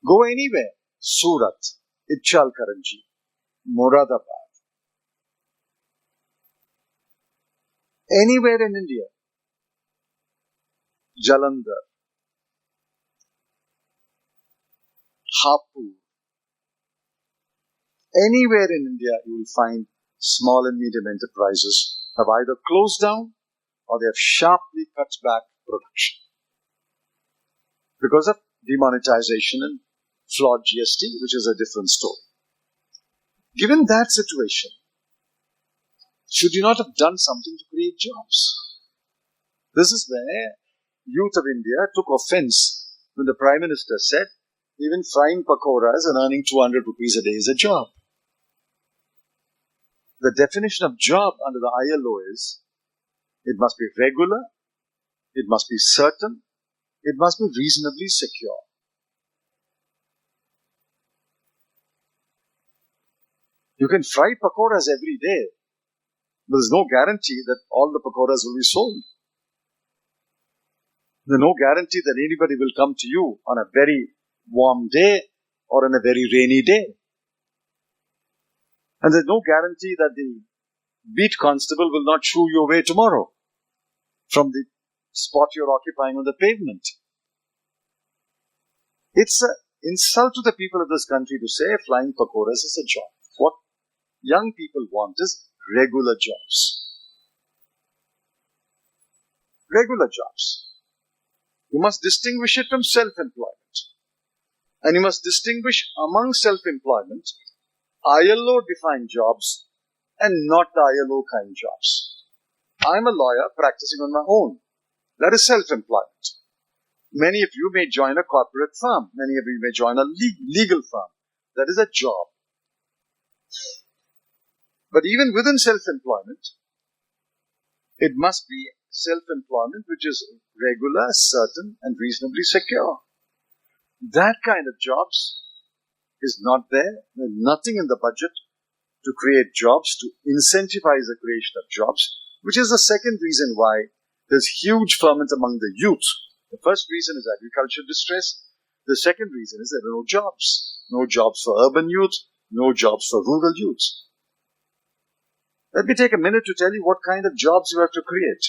Go anywhere. Surat, Ichalkaranji, Moradabad. Anywhere in India. Jalandhar, Hapur. Anywhere in India, you will find small and medium enterprises have either closed down or they have sharply cut back production because of demonetization and flawed GST, which is a different story. Given that situation, should you not have done something to create jobs? This is where youth of India took offense when the Prime Minister said even frying pakoras and earning 200 rupees a day is a job. The definition of job under the ILO is, it must be regular, it must be certain, it must be reasonably secure. You can fry pakoras every day, but there's no guarantee that all the pakoras will be sold. There's no guarantee that anybody will come to you on a very warm day or on a very rainy day. And there's no guarantee that the beat constable will not shoo you away tomorrow from the spot you're occupying on the pavement. It's an insult to the people of this country to say flying pakoras is a job. What young people want is regular jobs. Regular jobs. You must distinguish it from self-employment. And you must distinguish among self-employment ILO-defined jobs and not the ILO kind jobs. I'm a lawyer practicing on my own. That is self-employment. Many of you may join a corporate firm. Many of you may join a legal firm. That is a job. But even within self-employment, it must be self-employment which is regular, certain, and reasonably secure. That kind of jobs is not there. There's nothing in the budget to create jobs, to incentivize the creation of jobs, which is the second reason why there's huge ferment among the youth. The first reason is agricultural distress. The second reason is there are no jobs. No jobs for urban youth, no jobs for rural youth. Let me take a minute to tell you what kind of jobs you have to create.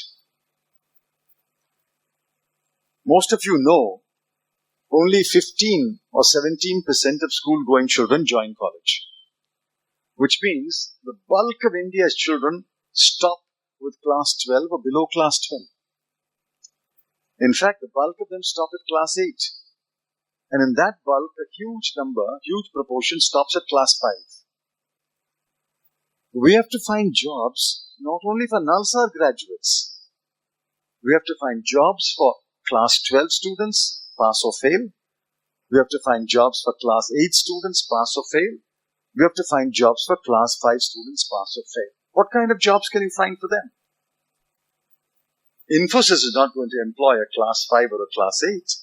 Most of you know only 15 or 17% of school-going children join college, which means the bulk of India's children stop with class 12 or below class 12. In fact, the bulk of them stop at class 8. And in that bulk, a huge proportion stops at class 5. We have to find jobs not only for Nalsar graduates. We have to find jobs for class 12 students, pass or fail. We have to find jobs for class 8 students, pass or fail. We have to find jobs for class 5 students, pass or fail. What kind of jobs can you find for them? Infosys is not going to employ a class 5 or a class 8.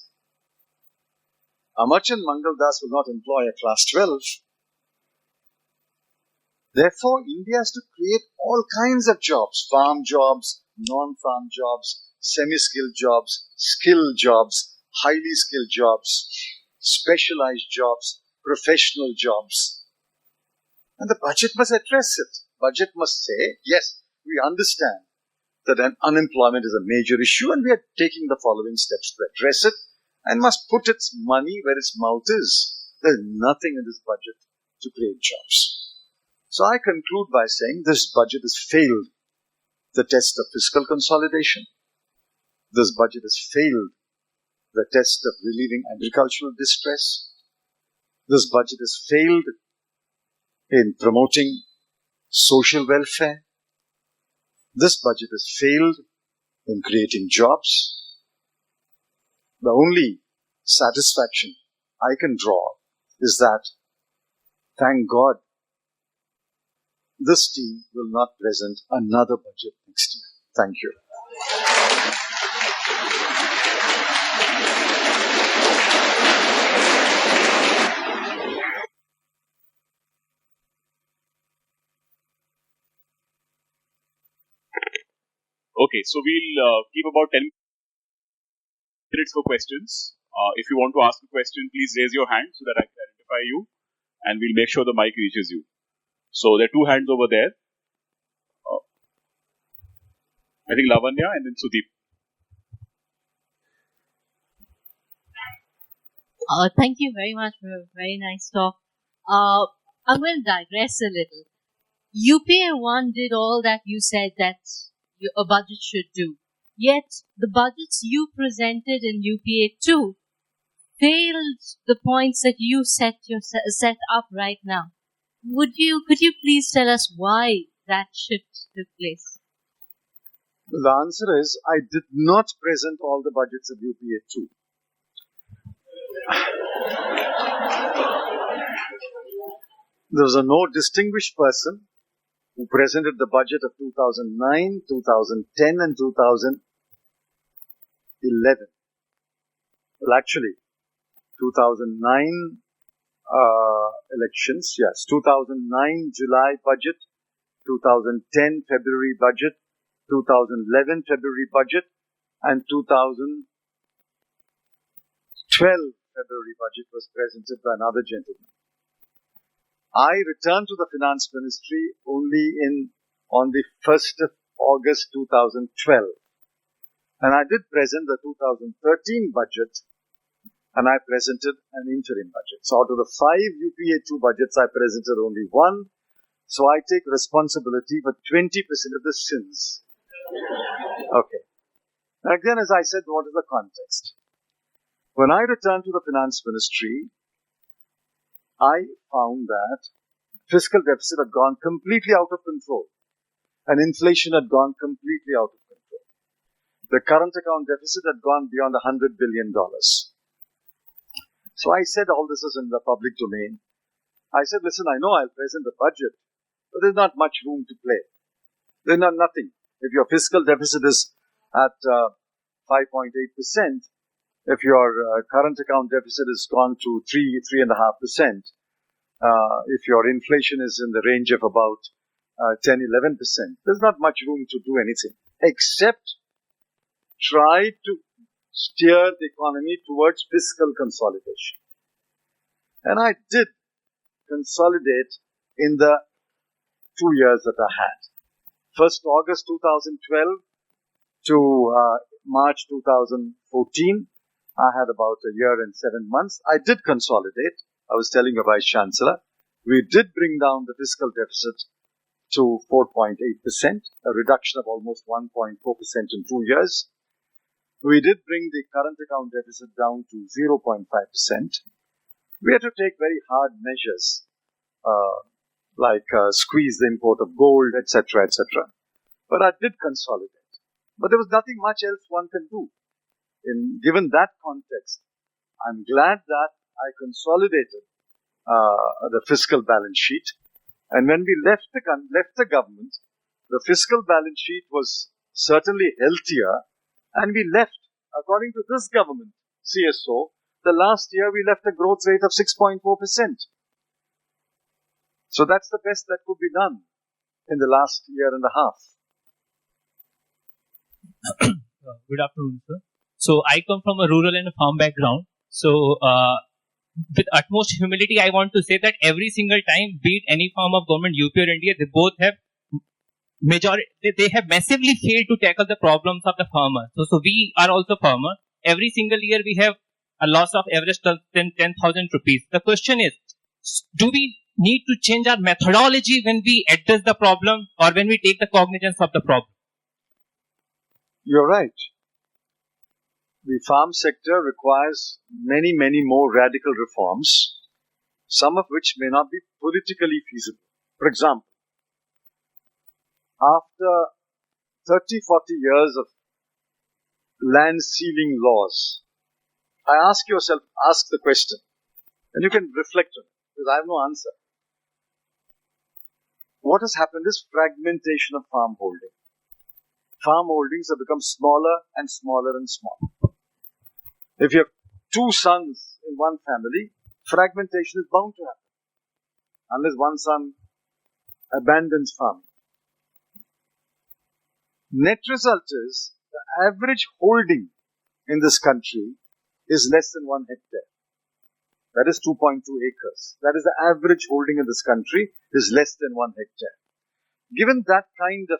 Amarchand Mangaldas will not employ a class 12. Therefore, India has to create all kinds of jobs, farm jobs, non-farm jobs, semi-skilled jobs, skilled jobs, highly skilled jobs, specialized jobs, professional jobs. And the budget must address it. Budget must say, yes, we understand that unemployment is a major issue and we are taking the following steps to address it, and must put its money where its mouth is. There is nothing in this budget to create jobs. So I conclude by saying this budget has failed the test of fiscal consolidation. This budget has failed the test of relieving agricultural distress. This budget has failed in promoting social welfare. This budget has failed in creating jobs. The only satisfaction I can draw is that, thank God, this team will not present another budget next year. Thank you. Okay, so we'll keep about 10 minutes for questions. If you want to ask a question, please raise your hand so that I can identify you, and we'll make sure the mic reaches you. So there are two hands over there. I think Lavanya and then Sudeep. Thank you very much for a very nice talk. I'm going to digress a little. UPA 1 did all that you said that a budget should do. Yet, the budgets you presented in UPA 2 failed the points that you set up right now. Could you please tell us why that shift took place? Well, the answer is, I did not present all the budgets of UPA 2. There was no distinguished person who presented the budget of 2009, 2010 and 2011. Well, actually, 2009 elections, yes, 2009 July budget, 2010 February budget, 2011 February budget, and 2012 February budget was presented by another gentleman. I returned to the finance ministry only on the 1st of August 2012. And I did present the 2013 budget, and I presented an interim budget. So out of the 5 UPA 2 budgets, I presented only one. So I take responsibility for 20% of the sins. Okay. Now again, as I said, what is the context? When I returned to the finance ministry, I found that fiscal deficit had gone completely out of control and inflation had gone completely out of control. The current account deficit had gone beyond $100 billion. So I said, all this is in the public domain. I said, listen, I know I'll present the budget, but there's not much room to play. There's nothing. If your fiscal deficit is at 5.8%, if your current account deficit has gone to 3.5%, if your inflation is in the range of about 10-11%, there's not much room to do anything except try to steer the economy towards fiscal consolidation. And I did consolidate in the 2 years that I had. 1st August 2012 to March 2014, I had about a year and 7 months. I did consolidate. I was telling the Vice Chancellor, we did bring down the fiscal deficit to 4.8%, a reduction of almost 1.4% in 2 years. We did bring the current account deficit down to 0.5%. We had to take very hard measures, like squeeze the import of gold, etc., etc. But I did consolidate. But there was nothing much else one can do. Given that context, I'm glad that I consolidated the fiscal balance sheet. And when we left the government, the fiscal balance sheet was certainly healthier. And we left, according to this government, CSO, the last year we left a growth rate of 6.4%. So that's the best that could be done in the last year and a half. Good afternoon, sir. So I come from a rural and a farm background. So with utmost humility, I want to say that every single time, be it any form of government, UP or India, they both have they have massively failed to tackle the problems of the farmer. So we are also farmer. Every single year we have a loss of average 10,000 rupees. The question is, do we need to change our methodology when we address the problem or when we take the cognizance of the problem? You're right. The farm sector requires many, many more radical reforms, some of which may not be politically feasible. For example, after 30, 40 years of land sealing laws, ask the question, and you can reflect on it, because I have no answer. What has happened is fragmentation of farm holding. Farm holdings have become smaller and smaller and smaller. If you have two sons in one family, fragmentation is bound to happen, unless one son abandons farming. Net result is the average holding in this country is less than 1 hectare. That is 2.2 acres. That is the average holding in this country is less than 1 hectare. Given that kind of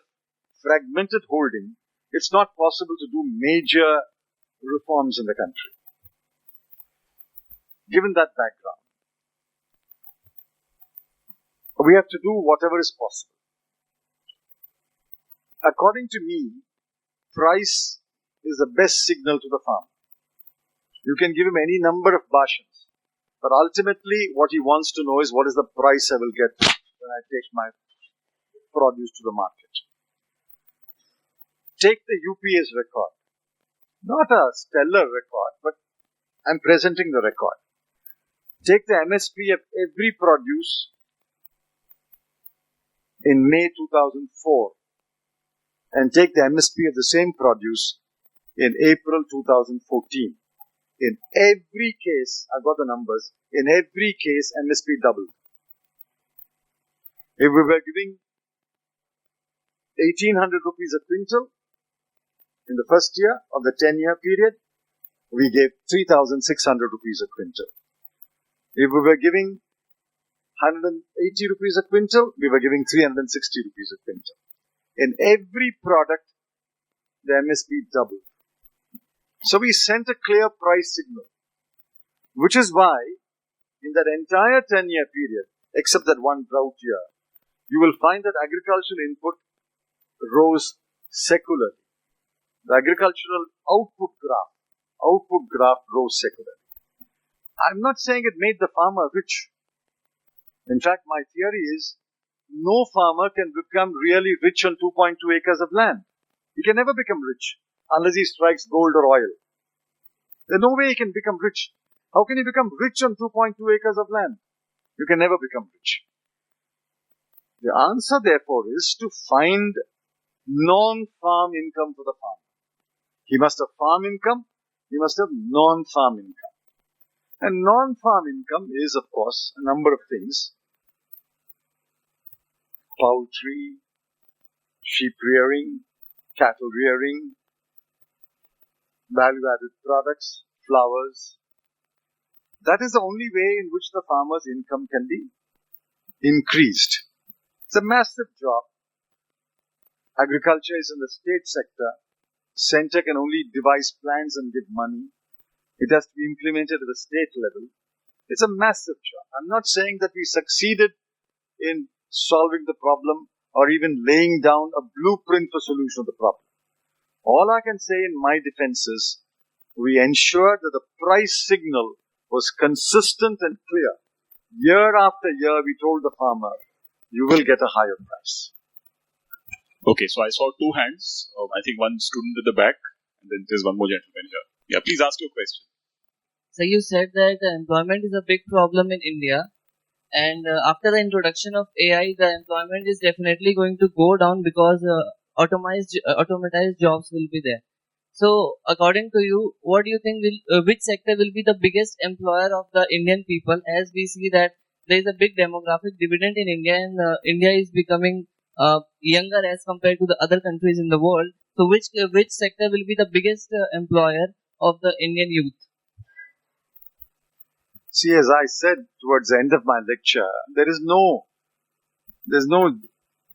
fragmented holding, it's not possible to do major reforms in the country. Given that background, we have to do whatever is possible. According to me, price is the best signal to the farmer. You can give him any number of bhashans, but ultimately what he wants to know is what is the price I will get when I take my produce to the market. Take the UPA's record. Not a stellar record, but I'm presenting the record. Take the MSP of every produce in May 2004 and take the MSP of the same produce in April 2014. In every case, I've got the numbers, in every case MSP doubled. If we were giving 1800 rupees a quintal in the first year of the 10-year period, we gave 3600 rupees a quintal. If we were giving 180 rupees a quintal, we were giving 360 rupees a quintal. In every product, the MSP doubled. So we sent a clear price signal, which is why in that entire 10-year period, except that one drought year, you will find that agricultural input rose secularly. The agricultural output graph rose secularly. I'm not saying it made the farmer rich. In fact, my theory is no farmer can become really rich on 2.2 acres of land. He can never become rich unless he strikes gold or oil. There's no way he can become rich. How can he become rich on 2.2 acres of land? You can never become rich. The answer, therefore, is to find non-farm income for the farmer. He must have farm income. He must have non-farm income. And non-farm income is, of course, a number of things. Poultry, sheep rearing, cattle rearing, value-added products, flowers. That is the only way in which the farmer's income can be increased. It's a massive job. Agriculture is in the state sector. Center can only devise plans and give money. It has to be implemented at the state level. It's a massive job. I'm not saying that we succeeded in solving the problem or even laying down a blueprint for solution of the problem. All I can say in my defense is, we ensured that the price signal was consistent and clear. Year after year, we told the farmer, you will get a higher price. Okay, so I saw two hands. I think one student at the back, and then there's one more gentleman here. Yeah, please ask your question. So you said that employment is a big problem in India, and after the introduction of AI, the employment is definitely going to go down because automatized jobs will be there. So, according to you, what do you think which sector will be the biggest employer of the Indian people? As we see that there is a big demographic dividend in India, and India is becoming younger as compared to the other countries in the world. So, which sector will be the biggest employer of the Indian youth? See, as I said towards the end of my lecture, there's no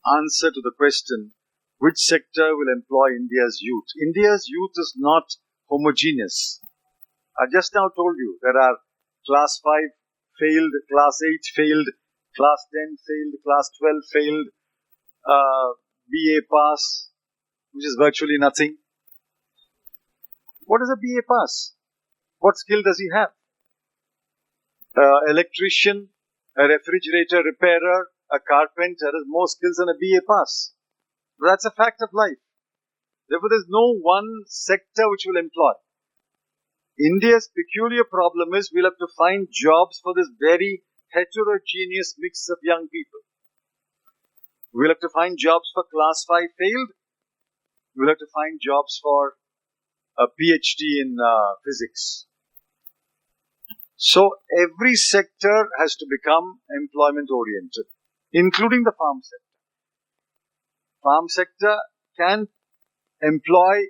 answer to the question, which sector will employ India's youth? India's youth is not homogeneous. I just now told you there are class 5 failed, class 8 failed, class 10 failed, class 12 failed, BA pass, which is virtually nothing. What is a BA pass? What skill does he have? Electrician, a refrigerator repairer, a carpenter has more skills than a BA pass. That's a fact of life. Therefore, there's no one sector which will employ. India's peculiar problem is we'll have to find jobs for this very heterogeneous mix of young people. We'll have to find jobs for class 5 failed. We'll have to find jobs for a PhD in physics. So every sector has to become employment oriented, including the farm sector. Farm sector can employ,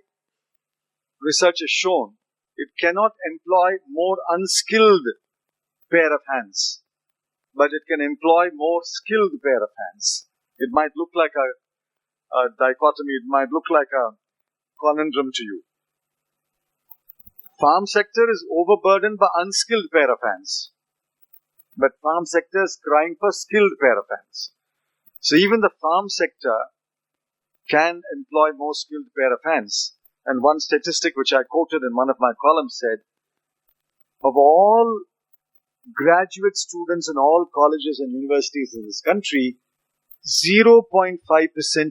research has shown, it cannot employ more unskilled pair of hands, but it can employ more skilled pair of hands. It might look like a dichotomy, it might look like a conundrum to you. Farm sector is overburdened by unskilled pair of hands, but farm sector is crying for skilled pair of hands. So even the farm sector can employ more skilled pair of hands. And one statistic which I quoted in one of my columns said, of all graduate students in all colleges and universities in this country, 0.5%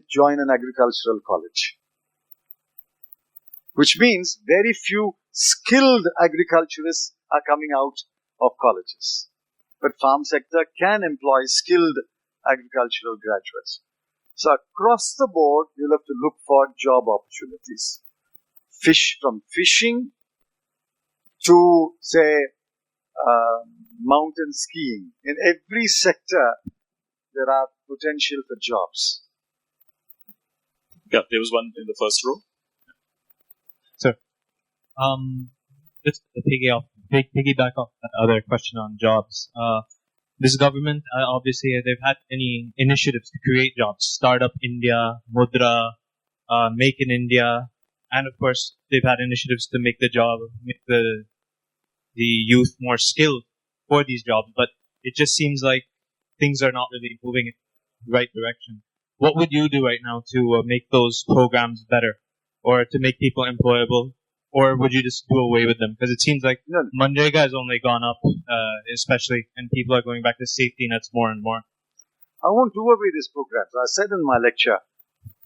join an agricultural college. Which means very few skilled agriculturists are coming out of colleges. But farm sector can employ skilled agricultural graduates. So across the board, you'll have to look for job opportunities. From fishing to, say, mountain skiing. In every sector, there are potential for jobs. Yeah, there was one in the first row. Sir, just to piggyback off that other question on jobs. This government, obviously, they've had any initiatives to create jobs. Startup India, Mudra, Make in India, and of course, they've had initiatives to make the youth more skilled for these jobs. But it just seems like things are not really moving in the right direction. What would you do right now to make those programs better, or to make people employable? Or would you just do away with them? Because it seems like Manrega has only gone up, especially, and people are going back to safety nets more and more. I won't do away with these programs. I said in my lecture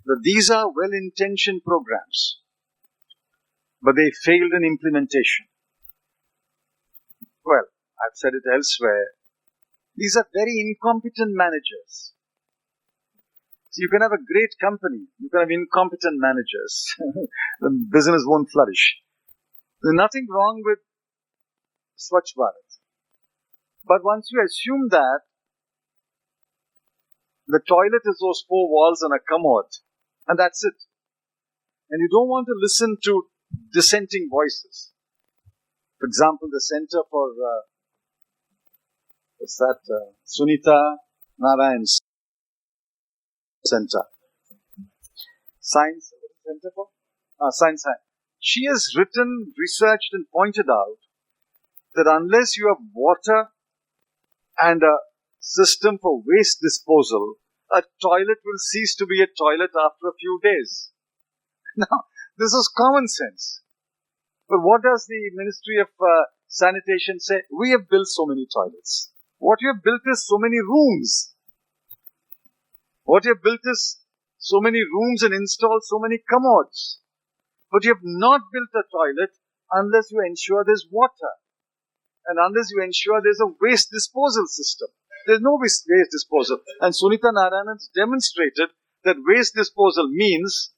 that these are well-intentioned programs, but they failed in implementation. Well, I've said it elsewhere. These are very incompetent managers. So you can have a great company, you can have incompetent managers, the business won't flourish. There's nothing wrong with Swachh Bharat. But once you assume that the toilet is those 4 walls and a commode, and that's it, and you don't want to listen to dissenting voices. For example, the Center for, Sunita Narayan's Center. Science, what is the Center for? Science. She has written, researched and pointed out that unless you have water and a system for waste disposal, a toilet will cease to be a toilet after a few days. Now, this is common sense. But what does the Ministry of Sanitation say? We have built so many toilets. What you have built is so many rooms. What you have built is so many rooms and installed so many commodes. But you have not built a toilet unless you ensure there's water. And unless you ensure there's a waste disposal system. There's no waste disposal. And Sunita Narayanan's demonstrated that waste disposal means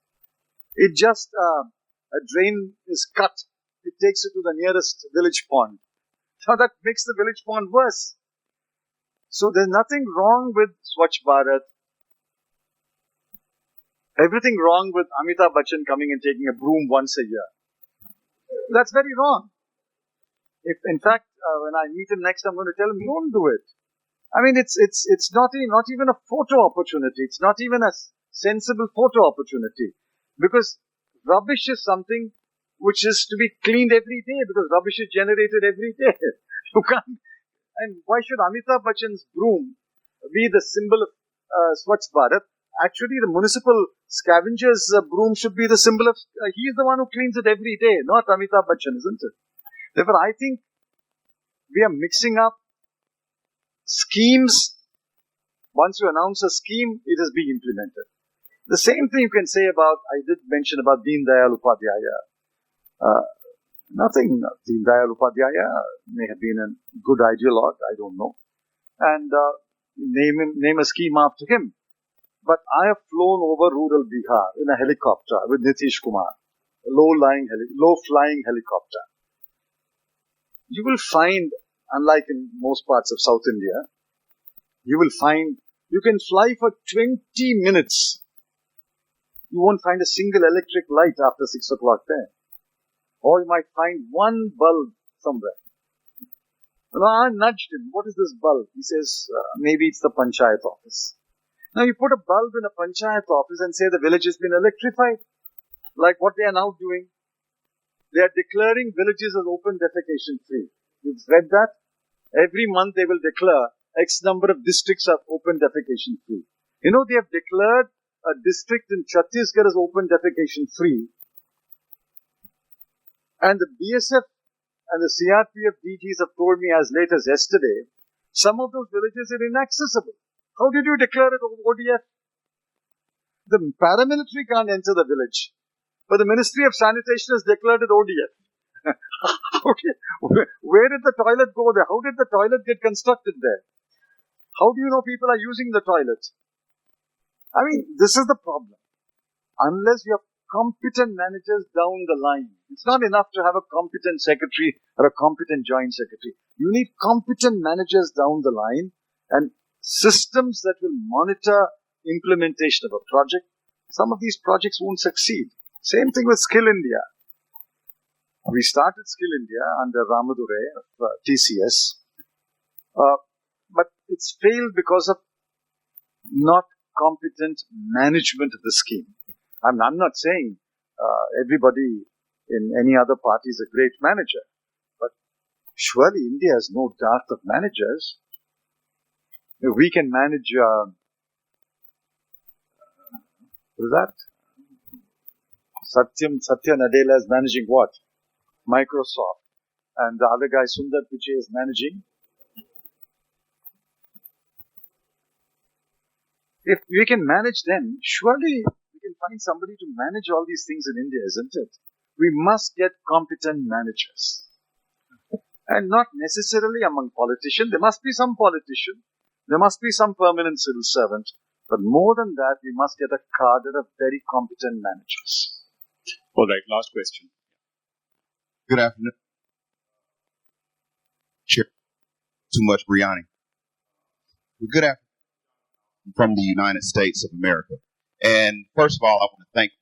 it just, a drain is cut. It takes it to the nearest village pond. Now that makes the village pond worse. So there's nothing wrong with Swachh Bharat. Everything wrong with Amitabh Bachchan coming and taking a broom once a year. That's very wrong. If, in fact, when I meet him next, I'm going to tell him, don't do it. I mean, it's not even a photo opportunity. It's not even a sensible photo opportunity. Because rubbish is something which is to be cleaned every day, because rubbish is generated every day. You can't. And why should Amitabh Bachchan's broom be the symbol of Swachh Bharat? Actually, the municipal scavenger's broom should be the symbol of, he's the one who cleans it every day, not Amitabh Bachchan, isn't it? Therefore, I think we are mixing up schemes. Once you announce a scheme, it is being implemented. The same thing you can say about, I did mention about Deen Dayal Upadhyaya. Deen Dayal Upadhyaya may have been a good ideologue, I don't know. And name a scheme after him. But I have flown over rural Bihar in a helicopter with Nitish Kumar, a low-flying helicopter. You will find, unlike in most parts of South India, you will find you can fly for 20 minutes. You won't find a single electric light after 6 o'clock there. Or you might find one bulb somewhere. And I nudged him. What is this bulb? He says, maybe it's the Panchayat office. Now you put a bulb in a Panchayat office and say the village has been electrified. Like what they are now doing. They are declaring villages as open defecation free. You've read that? Every month they will declare X number of districts are open defecation free. You know, they have declared a district in Chhattisgarh as open defecation free. And the BSF and the CRPF DGs have told me as late as yesterday, some of those villages are inaccessible. How did you declare it ODF? The paramilitary can't enter the village. But the Ministry of Sanitation has declared it ODF. Okay. Where did the toilet go there? How did the toilet get constructed there? How do you know people are using the toilet? I mean, this is the problem. Unless you have competent managers down the line, it's not enough to have a competent secretary or a competent joint secretary. You need competent managers down the line and systems that will monitor implementation of a project. Some of these projects won't succeed. Same thing with Skill India. We started Skill India under Ramadure of TCS, but it's failed because of not competent management of the scheme. I'm not saying everybody in any other party is a great manager, but surely India has no dearth of managers. If we can manage, what is that? Satya Nadella is managing what? Microsoft. And the other guy, Sundar Pichai, is managing. If we can manage them, surely we can find somebody to manage all these things in India, isn't it? We must get competent managers. And not necessarily among politicians. There must be some politician. There must be some permanent civil servant. But more than that, we must get a cadre of very competent managers. All right, last question. Good afternoon. Chair, too much biryani. Good afternoon from the United States of America. And first of all, I want to thank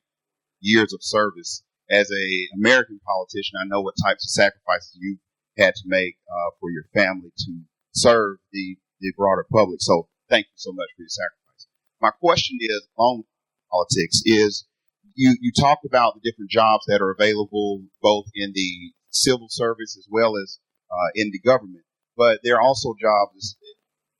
years of service. As an American politician, I know what types of sacrifices you had to make for your family to serve the broader public. So thank you so much for your sacrifice. My question is, along politics, is you talked about the different jobs that are available both in the civil service as well as in the government, but there are also jobs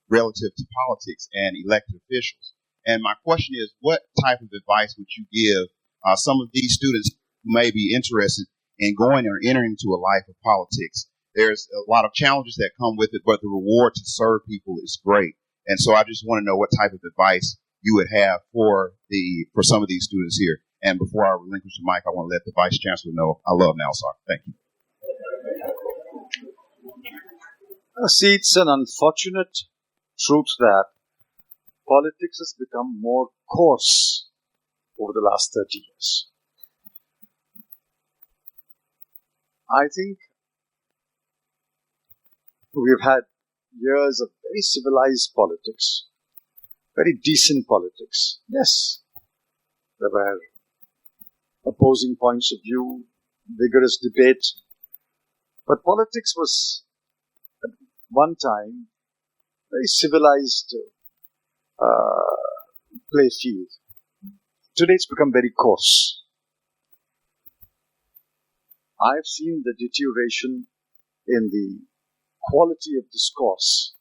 relative to politics and elected officials. And my question is, what type of advice would you give some of these students who may be interested in going or entering into a life of politics? There's a lot of challenges that come with it, but the reward to serve people is great. And so I just want to know what type of advice you would have for some of these students here. And before I relinquish the mic, I want to let the Vice Chancellor know I love Nalsar. Thank you. See, it's an unfortunate truth that politics has become more coarse over the last 30 years. I think we've had years of very civilized politics, very decent politics. Yes, there were opposing points of view, vigorous debate, but politics was at one time very civilized play field. Today it's become very coarse. I've seen the deterioration in the quality of discourse.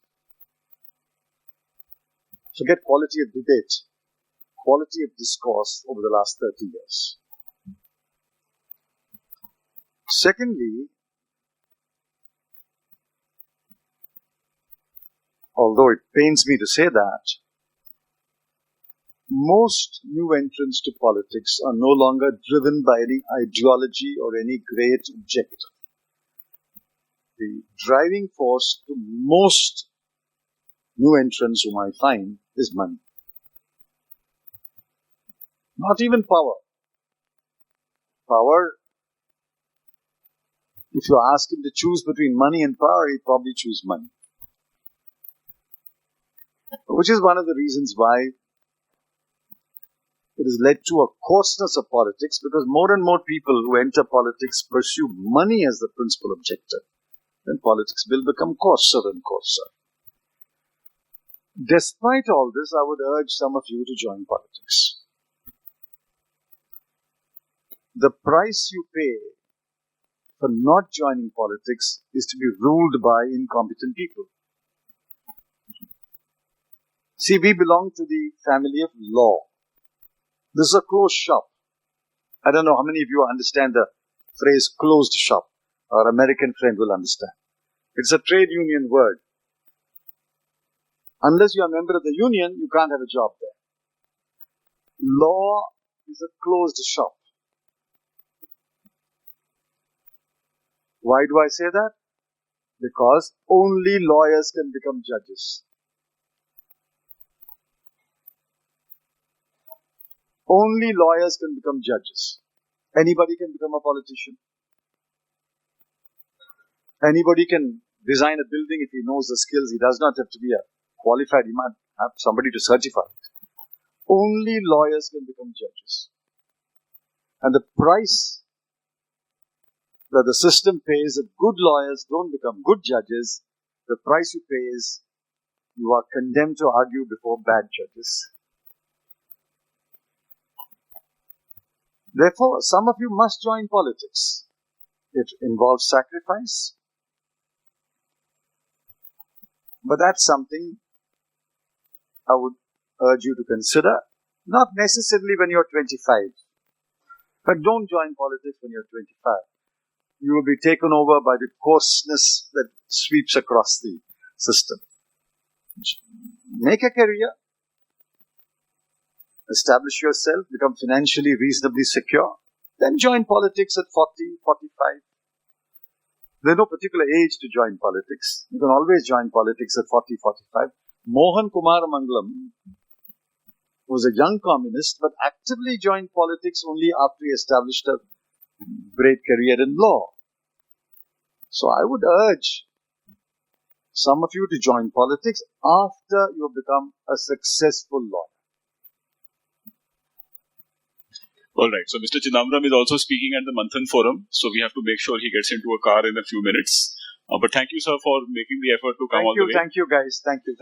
Forget quality of debate, quality of discourse over the last 30 years. Secondly, although it pains me to say that, most new entrants to politics are no longer driven by any ideology or any great objective. The driving force to most new entrants whom I find is money. Not even power. Power, if you ask him to choose between money and power, he'd probably choose money. Which is one of the reasons why it has led to a coarseness of politics, because more and more people who enter politics pursue money as the principal objective. Then politics will become coarser and coarser. Despite all this, I would urge some of you to join politics. The price you pay for not joining politics is to be ruled by incompetent people. See, we belong to the family of law. This is a closed shop. I don't know how many of you understand the phrase closed shop. Our American friend will understand. It's a trade union word. Unless you are a member of the union, you can't have a job there. Law is a closed shop. Why do I say that? Because only lawyers can become judges. Only lawyers can become judges. Anybody can become a politician. Anybody can design a building if he knows the skills. He does not have to be a qualified. He might have somebody to certify it. Only lawyers can become judges. And the price that the system pays if good lawyers don't become good judges, the price you pay is you are condemned to argue before bad judges. Therefore, some of you must join politics. It involves sacrifice. But that's something I would urge you to consider. Not necessarily when you're 25. But don't join politics when you're 25. You will be taken over by the coarseness that sweeps across the system. Make a career. Establish yourself, become financially reasonably secure, then join politics at 40, 45. There's no particular age to join politics. You can always join politics at 40, 45. Mohan Kumar Mangalam was a young communist, but actively joined politics only after he established a great career in law. So I would urge some of you to join politics after you have become a successful lawyer. All right. So Mr. Chidamdaram is also speaking at the Manthan Forum. So we have to make sure he gets into a car in a few minutes. But thank you, sir, for making the effort to come all the way. Thank you, guys. Thank you.